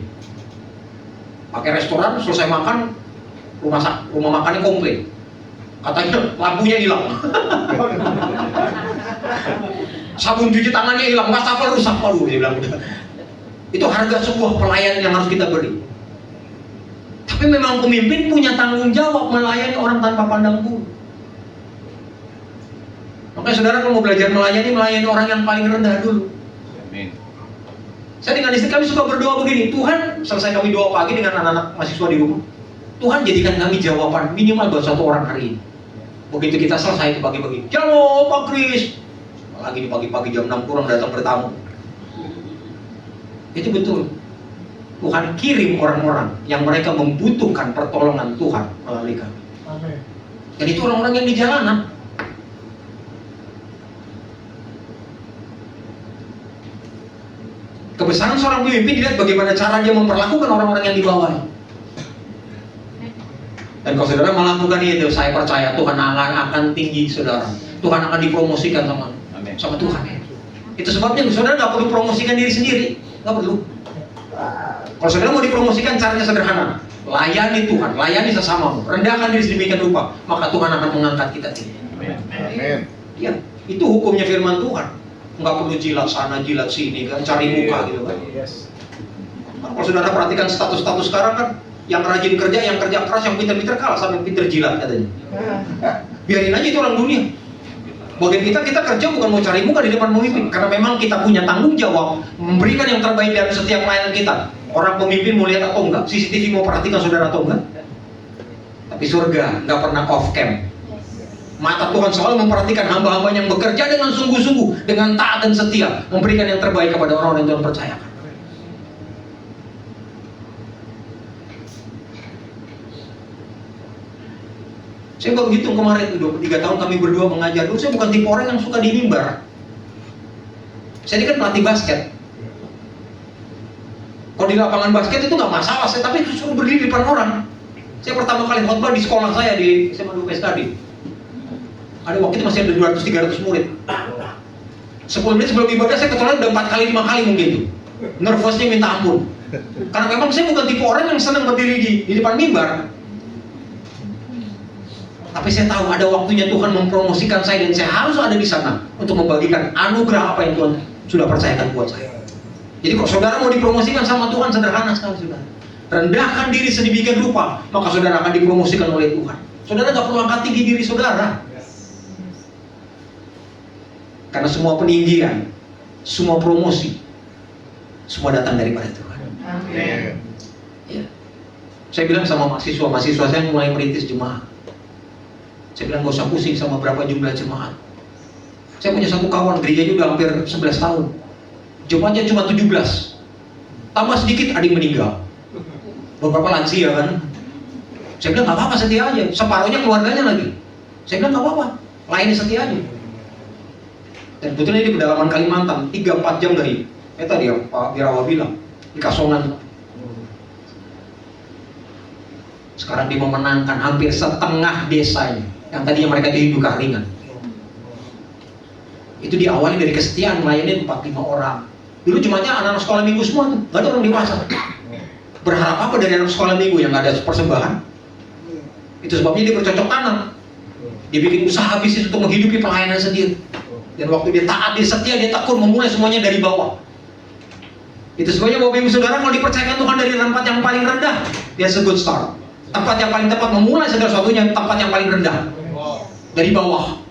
Pakai restoran, selesai makan, rumah makannya komplain. Katanya lampunya hilang. Sabun cuci tangannya hilang, wastafel rusak. Waduh, dia bilang udah. Itu harga sebuah pelayanan yang harus kita beri. Tapi memang pemimpin punya tanggung jawab melayani orang tanpa pandang bulu. Makanya saudara kalau mau belajar melayani orang yang paling rendah dulu. Amin. Saya dengan istri kami suka berdoa begini, Tuhan, selesai kami doa pagi dengan anak-anak mahasiswa di rumah, Tuhan jadikan kami jawaban minimal buat satu orang hari ini. Begitu kita selesai itu pagi-pagi, Shalom Pak Kris. Lagi di pagi-pagi jam 6 kurang datang bertamu. Itu betul. Tuhan kirim orang-orang yang mereka membutuhkan pertolongan Tuhan melalui kami. Amin. Dan itu orang-orang yang di jalanan. Kebesaran seorang pemimpin dilihat bagaimana cara dia memperlakukan orang-orang yang di bawahnya. Dan kalau saudara melakukan itu, saya percaya Tuhan akan tinggi saudara. Tuhan akan dipromosikan sama Tuhan. Itu sebabnya saudara nggak perlu promosikan diri sendiri, nggak perlu. Kalau saudara mau dipromosikan, caranya sederhana. Layani Tuhan, layani sesamamu, rendahkan diri sedemikian rupa, maka Tuhan akan mengangkat kita tinggi. Amin. Ya, itu hukumnya firman Tuhan. Nggak perlu jilat sana, jilat sini, kan cari muka gitu kan. Yes. Nah, kalau saudara perhatikan status-status sekarang kan, yang rajin kerja, yang kerja keras, yang pintar-pintar kalah sama yang pintar jilat katanya. Biarin aja itu orang dunia. Bagian kita kerja bukan mau cari muka di depan pemimpin, karena memang kita punya tanggung jawab memberikan yang terbaik dari setiap pelayanan kita. Orang pemimpin mau lihat atau enggak, CCTV mau perhatikan saudara atau enggak. Tapi surga nggak pernah off cam. Mata Tuhan selalu memperhatikan hamba-hamba yang bekerja dengan sungguh-sungguh, dengan taat dan setia, memberikan yang terbaik kepada orang-orang yang Tuhan percayakan. Saya baru hitung kemarin, 23 tahun kami berdua mengajar. Dulu saya bukan tipe orang yang suka di mimbar. Saya ini kan pelatih basket. Kalau di lapangan basket itu nggak masalah, tapi suruh berdiri di depan orang. Saya pertama kali khotbah di sekolah saya di SMA 2 PSKD. Ada waktu itu masih ada 200-300 murid. 10 menit sebelum ibadah saya ke toilet udah 4 kali 5 kali mungkin tuh. Nervousnya minta ampun. Karena memang saya bukan tipe orang yang senang berdiri di depan mimbar. Tapi saya tahu ada waktunya Tuhan mempromosikan saya dan saya harus ada di sana untuk membagikan anugerah apa yang Tuhan sudah percayakan buat saya. Jadi kalau saudara mau dipromosikan sama Tuhan, sederhana sekali saudara. Rendahkan diri sedemikian rupa, maka saudara akan dipromosikan oleh Tuhan. Saudara nggak perlu angkat tinggi diri saudara. Karena semua peninggian, semua promosi, semua datang daripada Tuhan. Amin. Ya. Saya bilang sama mahasiswa saya yang mulai merintis jemaat. Saya bilang gak usah pusing sama berapa jumlah jemaat. Saya punya satu kawan, gerejanya udah hampir 11 tahun. Jemaatnya cuma 17. Tambah sedikit ada yang meninggal. Beberapa lansia kan. Saya bilang gak apa-apa, setia aja. Separuhnya keluarganya lagi. Saya bilang gak apa-apa, layani setia aja. Dan kebetulan di pedalaman Kalimantan, 3-4 jam dari tadi ya Pak Wirawa bilang, di Kasongan. Sekarang dia memenangkan hampir setengah desanya yang tadinya mereka di duka ringan. Itu diawali dari kesetiaan melayani 4-5 orang. Dulu cumanya anak-anak sekolah minggu semua tuh, gak ada orang dewasa. Berharap apa dari anak sekolah minggu yang gak ada persembahan? Itu sebabnya dia bercocok tanam. Dia bikin usaha bisnis untuk menghidupi pelayanan sendiri. Dan waktu dia taat, dia setia, dia tekun, memulai semuanya dari bawah. Itu sebabnya Bapak Ibu Saudara kalau dipercayakan Tuhan dari tempat yang paling rendah, dia a good start. Tempat yang paling tepat memulai segala sesuatunya, tempat yang paling rendah. Dari bawah.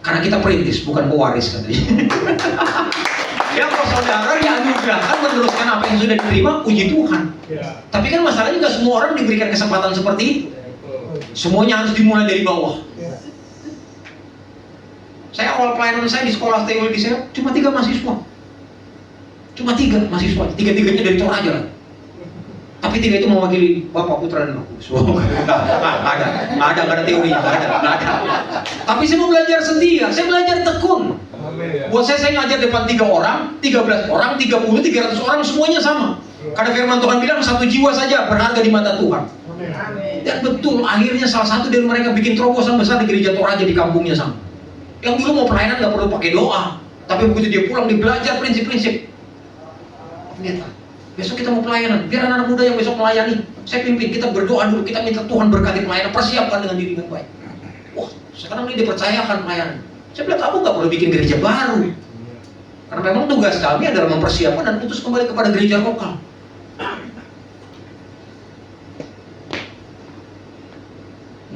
Karena kita perintis, bukan pewaris katanya. Ya kalau saudara dianugerahkan meneruskan apa yang sudah diterima, puji Tuhan. Tapi kan masalahnya nggak semua orang diberikan kesempatan seperti itu. Semuanya harus dimulai dari bawah. Saya awal pelayanan saya di sekolah teologi saya cuma 3 mahasiswa. Cuma 3 mahasiswa, 3-3-nya dari Toraja lah. Tapi Tapi tiga itu mewakili Bapa, Putra, dan Roh Kudus. Nggak ada teori, nggak ada. Tapi saya mau belajar setia, saya belajar tekun. Buat saya ngajar depan 3 orang, 13 orang, 30, 300 orang, semuanya sama. Karena firman Tuhan bilang 1 jiwa saja berharga di mata Tuhan. Dan betul, akhirnya salah satu dari mereka bikin terobosan besar di gereja Toraja di kampungnya sama. Yang dulu mau pelayanan nggak perlu pakai doa, tapi begitu dia pulang dia belajar prinsip-prinsip. Pendeta, besok kita mau pelayanan, biar anak-anak muda yang besok melayani, saya pimpin, kita berdoa dulu, kita minta Tuhan berkati pelayanan, persiapkan dengan diri dengan baik. Wah, sekarang ini dipercayakan pelayanan. Saya bilang, kamu nggak perlu bikin gereja baru, karena memang tugas kami adalah mempersiapkan dan utus kembali kepada gereja lokal.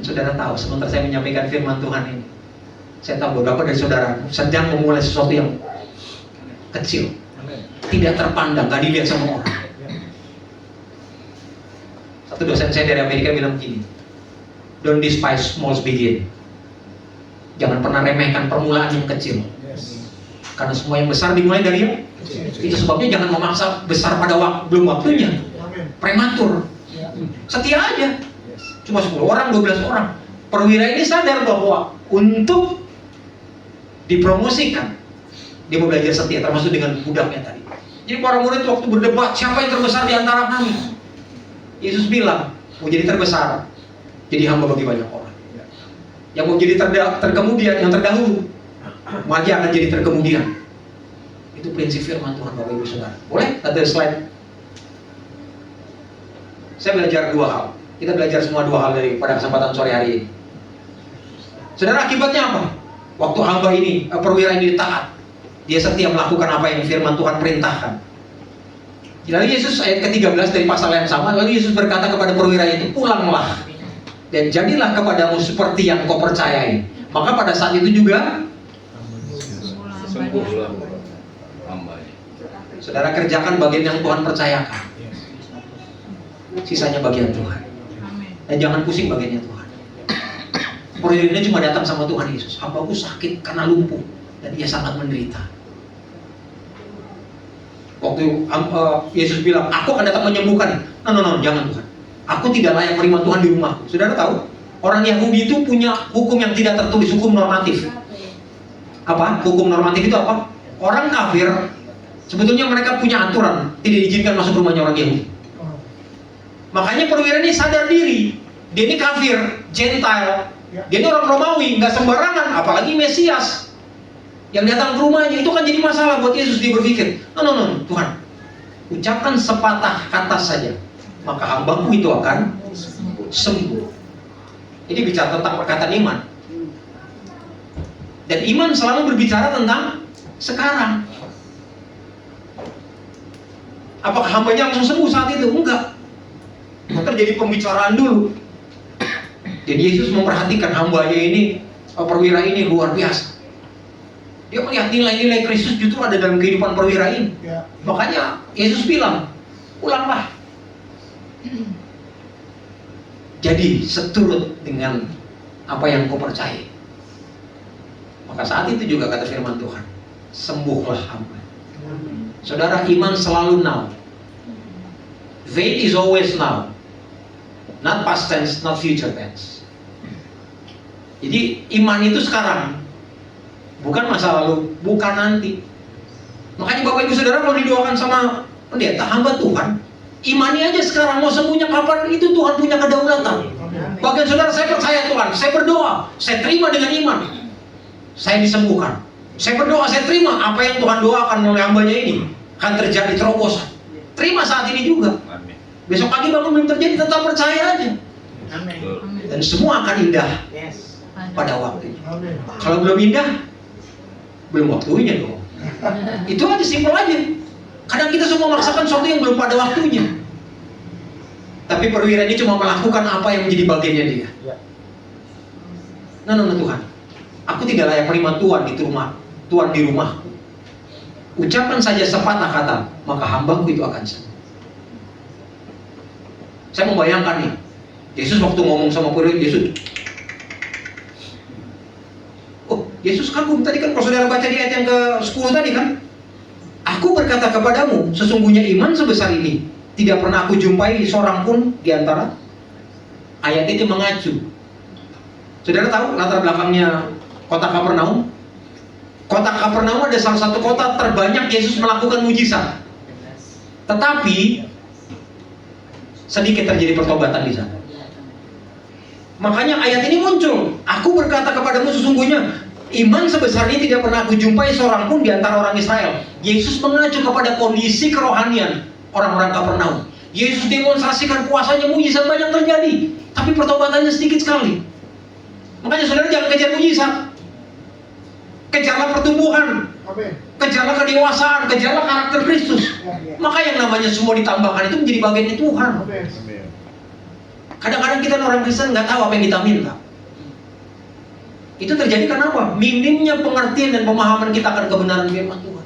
Saudara tahu, sementara saya menyampaikan firman Tuhan ini, saya tahu beberapa dari saudara sedang memulai sesuatu yang kecil, tidak terpandang, gak dilihat sama orang. Satu dosen saya dari Amerika bilang begini, don't despise small begin. Jangan pernah remehkan permulaan yang kecil, karena semua yang besar dimulai dari yang kecil. Itu sebabnya jangan memaksa besar pada belum waktunya, prematur. Setia aja. Cuma 10 orang, 12 orang. Perwira ini sadar bahwa untuk dipromosikan, dia mau belajar setia, termasuk dengan budaknya tadi. Jadi para murid waktu berdebat, siapa yang terbesar di antara kami? Yesus bilang, mau jadi terbesar, jadi hamba bagi banyak orang. Yang mau jadi terkemudian, yang terdahulu, maka akan jadi terkemudian. Itu prinsip firman Tuhan, Bapak Ibu Saudara. Boleh? Ada slide. Saya belajar 2 hal. Kita belajar semua 2 hal pada kesempatan sore hari ini. Saudara, akibatnya apa? Waktu hamba ini, perwira ini taat, dia setia melakukan apa yang firman Tuhan perintahkan. Lalu Yesus ayat ke-13 dari pasal yang sama, lalu Yesus berkata kepada perwira itu, pulanglah dan jadilah kepadamu seperti yang kau percayai. Maka pada saat itu juga sembuhlah hambanya. Saudara, kerjakan bagian yang Tuhan percayakan, sisanya bagian Tuhan. Dan jangan pusing bagiannya Tuhan. Perwira ini cuma datang sama Tuhan Yesus, hambaku sakit karena lumpuh dan ia sangat menderita. Waktu Yesus bilang, aku akan datang menyembuhkan. No, jangan Tuhan. Aku tidak layak menerima Tuhan di rumahku. Saudara tahu, orang Yahudi itu punya hukum yang tidak tertulis, hukum normatif. Apa? Hukum normatif itu apa? Orang kafir, sebetulnya mereka punya aturan, tidak diizinkan masuk rumahnya orang Yahudi. Makanya perwira ini sadar diri, dia ini kafir, Gentile, dia ini orang Romawi, nggak sembarangan, apalagi Mesias yang datang ke rumahnya. Itu kan jadi masalah buat Yesus. Dia berpikir, no, Tuhan, ucapkan sepatah kata saja, maka hambaku itu akan sembuh. Ini bicara tentang perkataan iman. Dan iman selalu berbicara tentang sekarang. Apakah hambanya langsung sembuh saat itu? Enggak. Maka terjadi pembicaraan dulu. Jadi Yesus memperhatikan hambanya ini, perwira ini luar biasa. Dia melihat nilai-nilai Kristus justru ada dalam kehidupan perwira ini. Makanya Yesus bilang, pulanglah. Jadi seturut dengan apa yang kau percaya. Maka saat itu juga kata firman Tuhan, sembuhlah hamba. Saudara, iman selalu now. Faith is always now. Not past tense, not future tense. Jadi iman itu sekarang, bukan masa lalu, bukan nanti. Makanya Bapak Ibu Saudara kalau didoakan sama pendeta, hamba Tuhan, imani aja sekarang, mau sembuhnya kapan itu Tuhan punya kedaulatan. Bagian saudara, saya percaya Tuhan, saya berdoa, saya terima dengan iman, saya disembuhkan. Saya berdoa, saya terima apa yang Tuhan doakan oleh hambanya ini akan terjadi terobosan. Terima saat ini juga. Besok pagi bangun belum terjadi, tetap percaya aja. Dan semua akan indah pada waktunya. Kalau belum indah, belum waktunya dong. Itu aja, simpel aja. Kadang kita semua memaksakan sesuatu yang belum pada waktunya. Tapi perwira ini cuma melakukan apa yang menjadi bagiannya dia. No, Tuhan, aku tidak layak menerima Tuhan di rumahku. Ucapkan saja sepatah kata, maka hambaku itu akan sembuh. Saya membayangkan nih, Yesus waktu ngomong sama perwira, Yesus kagum tadi kan, kalau saudara baca di ayat yang ke-10 tadi kan, aku berkata kepadamu, sesungguhnya iman sebesar ini tidak pernah aku jumpai seorang pun di antara. Ayat itu mengacu. Saudara tahu latar belakangnya kota Kapernaum? Kota Kapernaum ada salah satu kota terbanyak Yesus melakukan mujizat. Tetapi sedikit terjadi pertobatan di sana. Makanya ayat ini muncul. Aku berkata kepadamu sesungguhnya iman sebesar ini tidak pernah aku jumpai seorang pun di antara orang Israel. Yesus mengacu kepada kondisi kerohanian orang-orang Kapernaum. Yesus demonstrasikan kuasanya, mujizat banyak terjadi, tapi pertobatannya sedikit sekali. Makanya saudara jangan kejar mujizat. Kejarlah pertumbuhan. Kejarlah kedewasaan, kejarlah karakter Kristus. Maka yang namanya semua ditambahkan itu menjadi bagiannya Tuhan. Kadang-kadang kita orang Kristen nggak tahu apa yang kita minta. Itu terjadi karena apa? Minimnya pengertian dan pemahaman kita akan kebenaran firman Tuhan.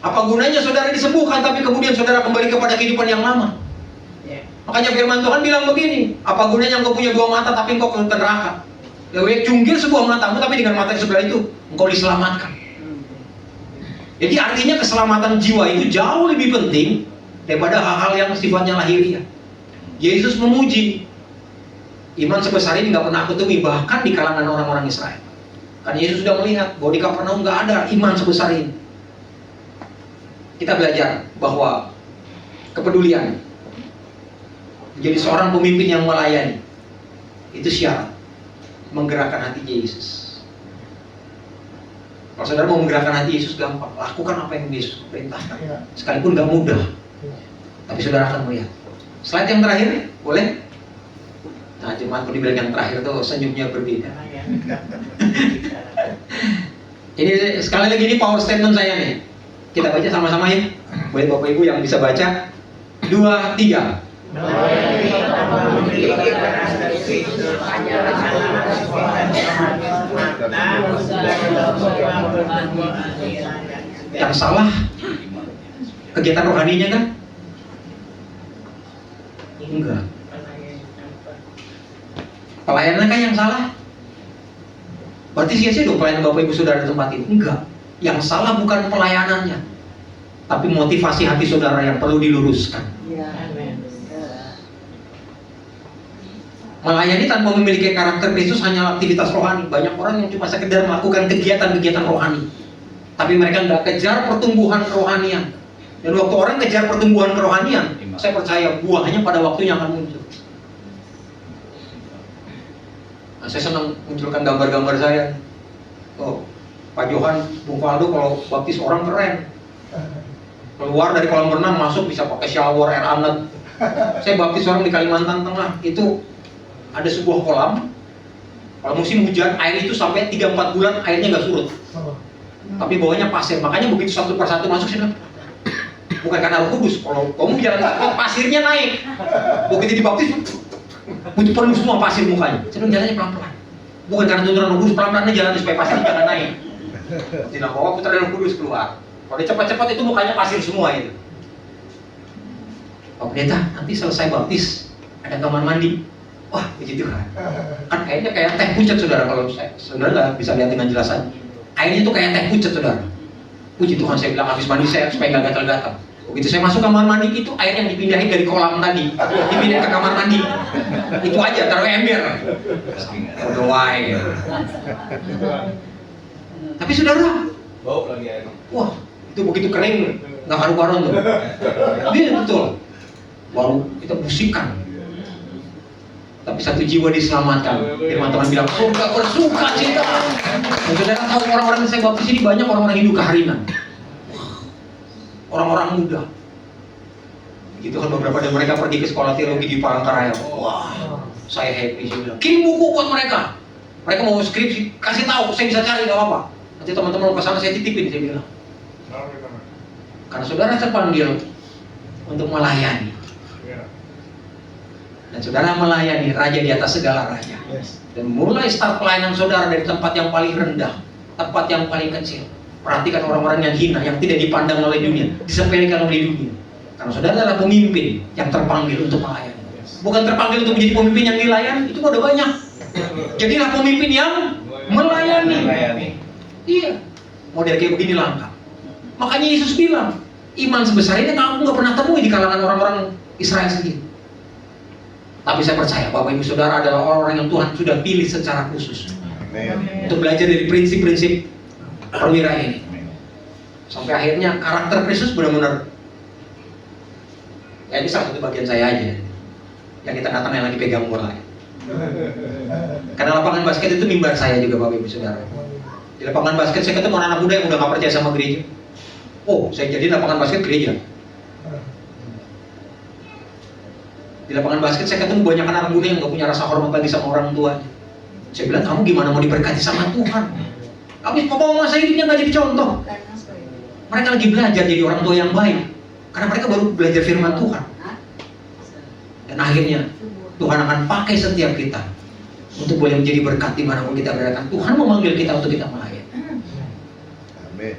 Apa gunanya saudara disembuhkan tapi kemudian saudara kembali kepada kehidupan yang lama? Makanya firman Tuhan bilang begini, apa gunanya engkau punya dua mata tapi engkau ke neraka? Lebih cunggir sebuah matamu tapi dengan mata yang sebelah itu engkau diselamatkan. Jadi artinya keselamatan jiwa itu jauh lebih penting daripada hal-hal yang sifatnya lahiriah. Yesus memuji, iman sebesar ini nggak pernah aku temui bahkan di kalangan orang-orang Israel. Karena Yesus sudah melihat bahwa di Kapernaum nggak ada iman sebesar ini. Kita belajar bahwa kepedulian menjadi seorang pemimpin yang melayani itu syarat menggerakkan hati Yesus. Kalau saudara mau menggerakkan hati Yesus gampang, lakukan apa yang Yesus perintahkan, sekalipun gak mudah, tapi saudara akan melihat. Slide yang terakhir, boleh? Nah, jemaat kalau dibilang yang terakhir tuh senyumnya berbeda. Ini sekali lagi ini power statement saya nih. Kita baca sama-sama ya. Boleh Bapak Ibu yang bisa baca. 2, 3. Yang salah kegiatan rohaninya kan? Enggak. Pelayanannya kan yang salah? Berarti sia-sia dong pelayanan Bapak Ibu Saudara di tempat ini? Enggak. Yang salah bukan pelayanannya, tapi motivasi hati saudara yang perlu diluruskan. Melayani tanpa memiliki karakter Kristus hanya aktivitas rohani. Banyak orang yang cuma sekedar melakukan kegiatan-kegiatan rohani, tapi mereka nggak kejar pertumbuhan kerohanian. Dan waktu orang kejar pertumbuhan kerohanian, saya percaya buahnya pada waktunya akan muncul. Nah, saya senang munculkan gambar-gambar saya. Oh, Pak Johan, Bung Faldo kalau baptis orang keren. Keluar dari kolam renang masuk bisa pakai shower air hangat. Saya baptis orang di Kalimantan Tengah, itu ada sebuah kolam. Kalau musim hujan air itu sampai 3-4 bulan airnya nggak surut. Tapi bawahnya pasir, makanya begitu satu persatu masuk saya bilang, bukan karena Roh Kudus. Kalau kamu jalan kaki pasirnya naik. Begitu dibaptis, itu penuh semua pasir mukanya. Saya bilang jalannya pelan-pelan. Bukan karena tuntunan Roh Kudus, pelan-pelan jalan supaya pasirnya jangan naik. Tidak bawa putra Roh Kudus keluar. Kalau dia cepat-cepat itu mukanya pasir semua itu. Pak Pendeta, nanti selesai baptis ada kamar mandi. Wah, puji Tuhan. Kan airnya kayak teh pucat saudara. Kalau saudara nggak bisa lihat dengan jelasan, airnya itu kayak teh pucat saudara. Puji Tuhan, saya bilang habis mandi saya supaya nggak gatal-gatal. Begitu saya masuk kamar mandi itu air yang dipindahin dari kolam tadi, dipindahin ke kamar mandi. Itu aja, taruh ember. Berdoa ya. Tapi saudara, Bau lagi air. wah, itu begitu kering, nggak karu-karuan tuh. Iya betul. Baru kita musikan. Tapi satu jiwa diselamatkan. Firman Tuhan bilang surga bersuka cita. Dan saudara tahu orang-orang yang saya baptis ini banyak orang-orang Hindu keharinan. Orang-orang muda. Begitu kan beberapa dari mereka pergi ke sekolah teologi di Palangkaraya. Wah, saya happy. Saya bilang, kirim buku buat mereka. Mereka mau skripsi, kasih tahu, saya bisa cari, gak apa-apa. Nanti teman-teman ke sana saya titipin, saya bilang. Karena saudara terpanggil untuk melayani. Dan saudara melayani raja di atas segala raja. Dan mulai start pelayanan saudara dari tempat yang paling rendah, tempat yang paling kecil. Perhatikan orang-orang yang hina, yang tidak dipandang oleh dunia, disepelekan oleh dunia. Karena saudara adalah pemimpin yang terpanggil untuk melayani. Bukan terpanggil untuk menjadi pemimpin yang dilayani, itu udah banyak. Jadilah pemimpin yang melayani. Iya, model kayak begini langka. Makanya Yesus bilang, Iman sebesar ini kamu nggak pernah temui di kalangan orang-orang Israel sendiri. Tapi saya percaya Bapak Ibu Saudara adalah orang-orang yang Tuhan sudah pilih secara khusus untuk belajar dari prinsip-prinsip perwira ini. Sampai akhirnya karakter Kristus benar-benar, ya ini salah satu bagian saya aja yang kita datang yang lagi pegang bola. Karena lapangan basket itu mimbar saya juga Bapak Ibu Saudara. Di lapangan basket saya ketemu anak-anak muda yang udah gak percaya sama gereja. Oh, saya jadi lapangan basket gereja. Di lapangan basket saya ketemu banyak anak muda yang gak punya rasa hormat lagi sama orang tua. Saya bilang, kamu gimana mau diberkati sama Tuhan? Habis papa masa hidupnya gak jadi contoh. Mereka lagi belajar jadi orang tua yang baik, karena mereka baru belajar firman Tuhan. Dan akhirnya Tuhan akan pakai setiap kita untuk boleh menjadi berkat dimanapun kita berada. Tuhan memanggil kita untuk kita melayani. Amin.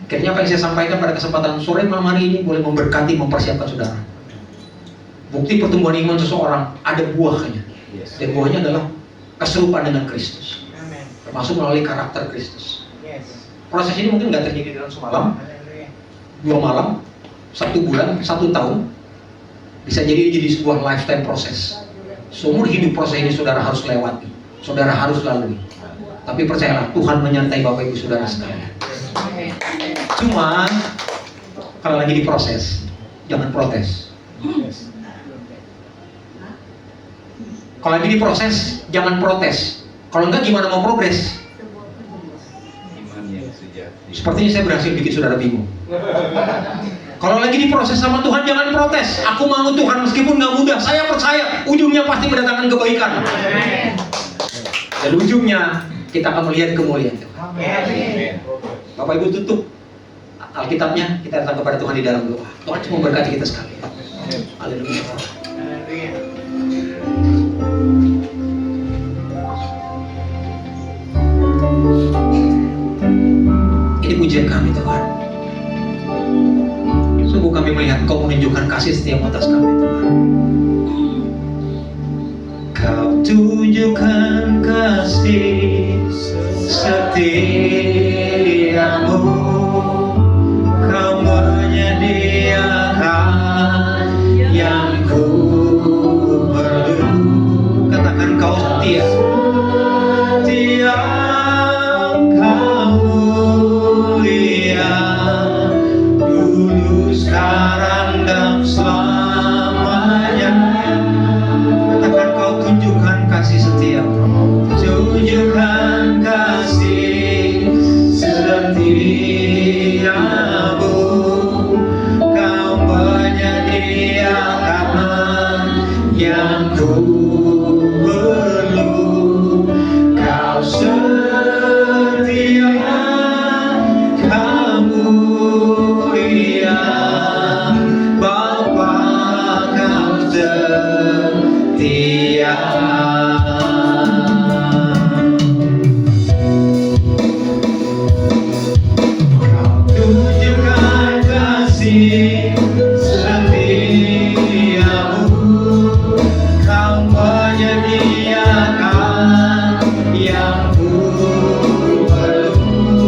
Akhirnya apa yang saya sampaikan pada kesempatan sore malam hari ini boleh memberkati, mempersiapkan saudara. Bukti pertumbuhan iman seseorang ada buahnya. Yes. Dan buahnya adalah keserupaan dengan Kristus, Amen. termasuk melalui karakter Kristus. Yes. Proses ini mungkin nggak terjadi dalam semalam, Haleluya. 2 malam, 1 bulan, 1 tahun. Bisa jadi sebuah lifetime proses. Seumur hidup proses ini saudara harus lewati, saudara harus lalui. Tapi percayalah, Tuhan menyertai Bapak Ibu Saudara sekalian. Amen. Cuma kalau lagi diproses, jangan protes. Kalau lagi diproses, jangan protes. Kalau enggak gimana mau progres? Iman yang sejati. Sepertinya saya berhasil bikin saudara bingung. Kalau lagi diproses sama Tuhan, jangan protes. Aku mau Tuhan meskipun nggak mudah. Saya percaya ujungnya pasti mendatangkan kebaikan. Amen. Dan ujungnya kita akan melihat kemuliaan Tuhan. Amen. Bapak Ibu tutup Alkitabnya, kita datang kepada Tuhan di dalam doa. Tuhan cuma memberkati kita sekalian. Haleluya. Haleluya. Ini pujian kami Tuhan. Sungguh kami melihat Kau menunjukkan kasih setiap atas kami Tuhan. Kau tunjukkan kasih setiamu. Kau menyediakan yang ku perlu. Katakan Kau setia. Setia Kau mulia, dulu, sekarang, dan selamanya. Katakan Kau tunjukkan kasih setia. Tunjukkan kasih setiamu. Kau menyediakan yang ku perlu. Kau setia, Kau mulia, Bapa Kau setia. Kau tunjukkan kasih setiamu. Kau menyediakan yang ku perlu.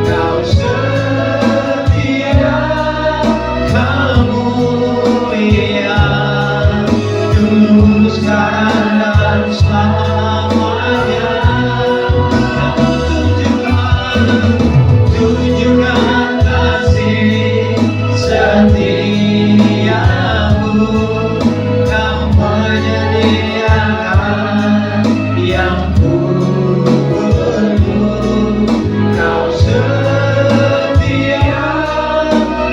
Kau setia, Kau mulia, dulu, sekarang, dan selamanya. Tunjukkan kasih setiamu. Kau menyediakan yang ku perlu. Kau setia,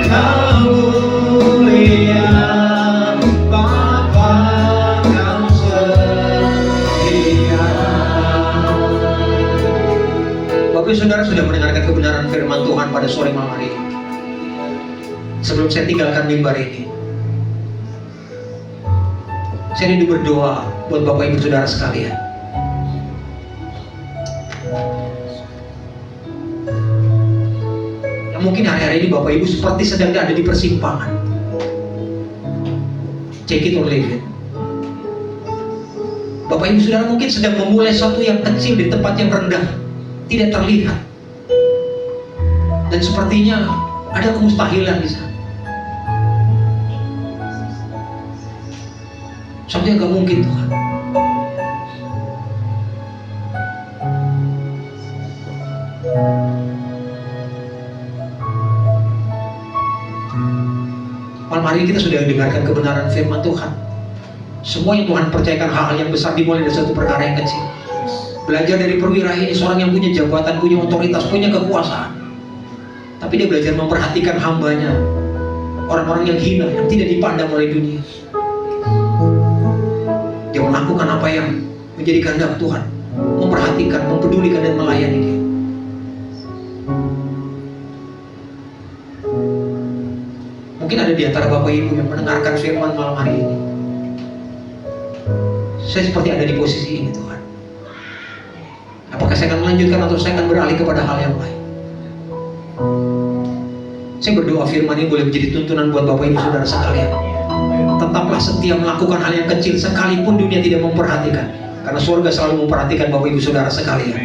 Kau mulia, Bapa Kau setia. Bapak Ibu Saudara sudah mendengarkan kebenaran firman Tuhan pada sore malam hari ini. Sebelum saya tinggalkan mimbar ini, saya rindu berdoa buat Bapak Ibu Saudara sekalian. Yang mungkin hari-hari ini Bapak Ibu seperti sedang ada di persimpangan. Take it or leave it. Bapak Ibu Saudara mungkin sedang memulai sesuatu yang kecil di tempat yang rendah, tidak terlihat. Dan sepertinya Ada kemustahilan di sana. Sesuatu yang gak mungkin Tuhan. Malam hari ini kita sudah dengarkan kebenaran firman Tuhan. Semua yang Tuhan percayakan hal-hal yang besar dimulai dari satu perkara yang kecil. Belajar dari perwira ini, seorang yang punya jabatan, punya otoritas, punya kekuasaan. Tapi dia belajar memperhatikan hambanya, orang-orang yang hina, yang tidak dipandang oleh dunia. Dia melakukan apa yang menjadi kehendak Tuhan, memperhatikan, mempedulikan dan melayani dia. Mungkin ada di antara Bapak Ibu yang mendengarkan firman malam hari ini. Saya seperti ada di posisi ini Tuhan. Apakah saya akan melanjutkan atau saya akan beralih kepada hal yang lain? Saya berdoa firman ini boleh menjadi tuntunan buat Bapak Ibu Saudara sekalian. Tetaplah setia melakukan hal yang kecil sekalipun dunia tidak memperhatikan. Karena surga selalu memperhatikan Bapak Ibu Saudara sekalian.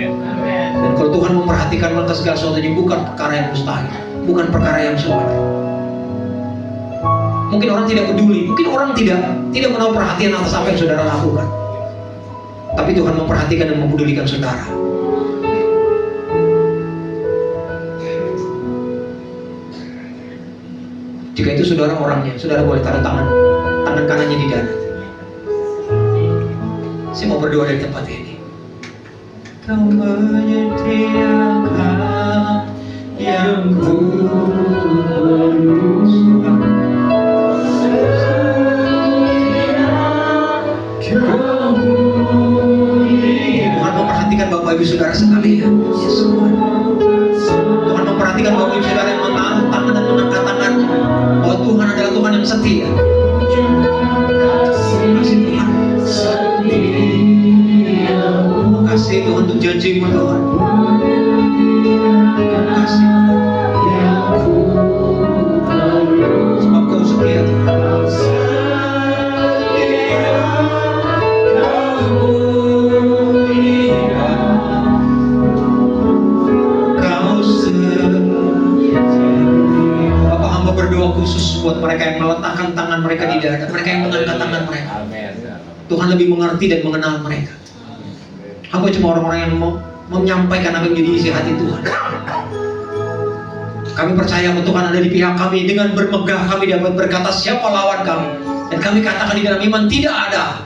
Dan kalau Tuhan memperhatikan, maka segala sesuatunya bukan perkara yang mustahil, bukan perkara yang sulit. Mungkin orang tidak peduli, mungkin orang tidak menaruh perhatian atas apa yang saudara lakukan. Tapi Tuhan memperhatikan dan mempedulikan saudara. Jika itu saudara orangnya, saudara boleh taruh tangan kanannya di dada. Saya mau berdoa dari tempat ini. Kau menyediakan yang ku Tuhan memperhatikan Bapak Ibu Saudara sekalian. Tuhan memperhatikan Bapak Ibu Saudara yang menaruh tangan dan mengangkat tangannya, bahwa Tuhan adalah Tuhan yang setia. Terima kasih Tuhan untuk janji-Mu Tuhan. Terima kasih sebab Kau setia Tuhan. Berdoa khusus buat mereka yang meletakkan tangan mereka di dada, mereka yang mengangkat tangan mereka. Tuhan lebih mengerti dan mengenal mereka. Hamba cuma orang-orang yang menyampaikan apa yang menjadi isi hati Tuhan. Kami percaya bahwa Tuhan ada di pihak kami. Dengan bermegah kami dapat berkata siapa lawan kami. Dan kami katakan di dalam iman tidak ada.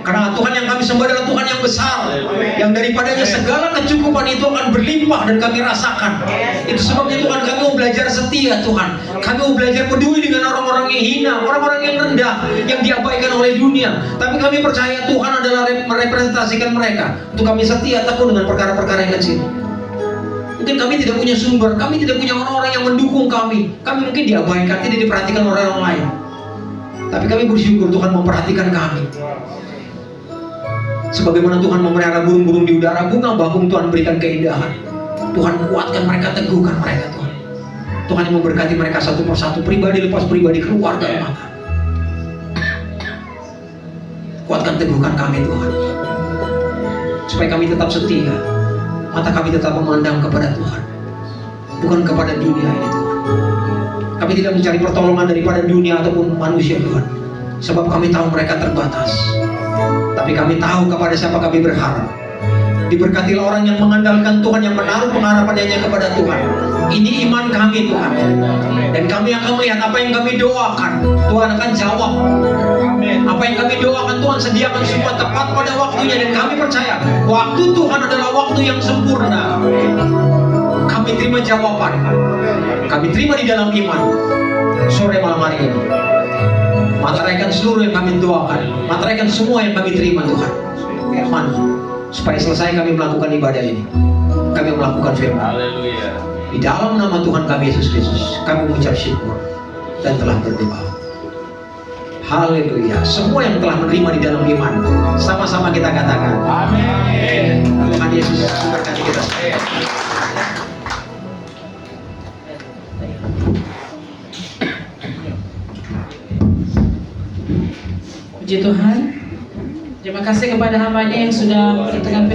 Karena Tuhan yang kami sembah adalah Tuhan yang besar, yang daripadanya segala kecukupan itu akan berlimpah dan kami rasakan. Itu sebabnya Tuhan kami mau belajar setia Tuhan. Kami mau belajar peduli dengan orang-orang yang hina, orang-orang yang rendah, yang diabaikan oleh dunia. Tapi kami percaya Tuhan adalah merepresentasikan mereka. Untuk kami setia tekun dengan perkara-perkara yang kecil. Mungkin kami tidak punya sumber, kami tidak punya orang-orang yang mendukung kami. Kami mungkin diabaikan, tidak diperhatikan oleh orang lain. Tapi kami bersyukur Tuhan memperhatikan kami. Sebagaimana Tuhan memelihara burung-burung di udara, bunga bakung Tuhan berikan keindahan. Tuhan kuatkan mereka, teguhkan mereka Tuhan. Tuhan yang memberkati mereka satu persatu, pribadi lepas pribadi, keluarga mata. Kuatkan, teguhkan kami Tuhan, supaya kami tetap setia. Mata kami tetap memandang kepada Tuhan, bukan kepada dunia ini Tuhan. Kami tidak mencari pertolongan daripada dunia ataupun manusia Tuhan, sebab kami tahu mereka terbatas. Tapi kami tahu kepada siapa kami berharap. Diberkatilah orang yang mengandalkan Tuhan, yang menaruh pengharapannya kepada Tuhan. Ini iman kami Tuhan. Dan kami akan melihat apa yang kami doakan, Tuhan akan jawab. Apa yang kami doakan Tuhan sediakan semua tepat pada waktunya. Dan kami percaya waktu Tuhan adalah waktu yang sempurna. Kami terima jawaban, kami terima di dalam iman sore malam hari ini. Materaikan seluruh yang kami doakan, materaikan semua yang kami terima Tuhan. Firman, supaya selesai kami melakukan ibadah ini, kami melakukan firman. Haleluya. Di dalam nama Tuhan kami Yesus Kristus, kami mengucap syukur dan telah berdoa. Haleluya. Semua yang telah menerima di dalam iman, sama-sama kita katakan amin. Tuhan Yesus memberkati kita. Puji Tuhan. Terima kasih kepada hamba-Nya yang sudah berkenan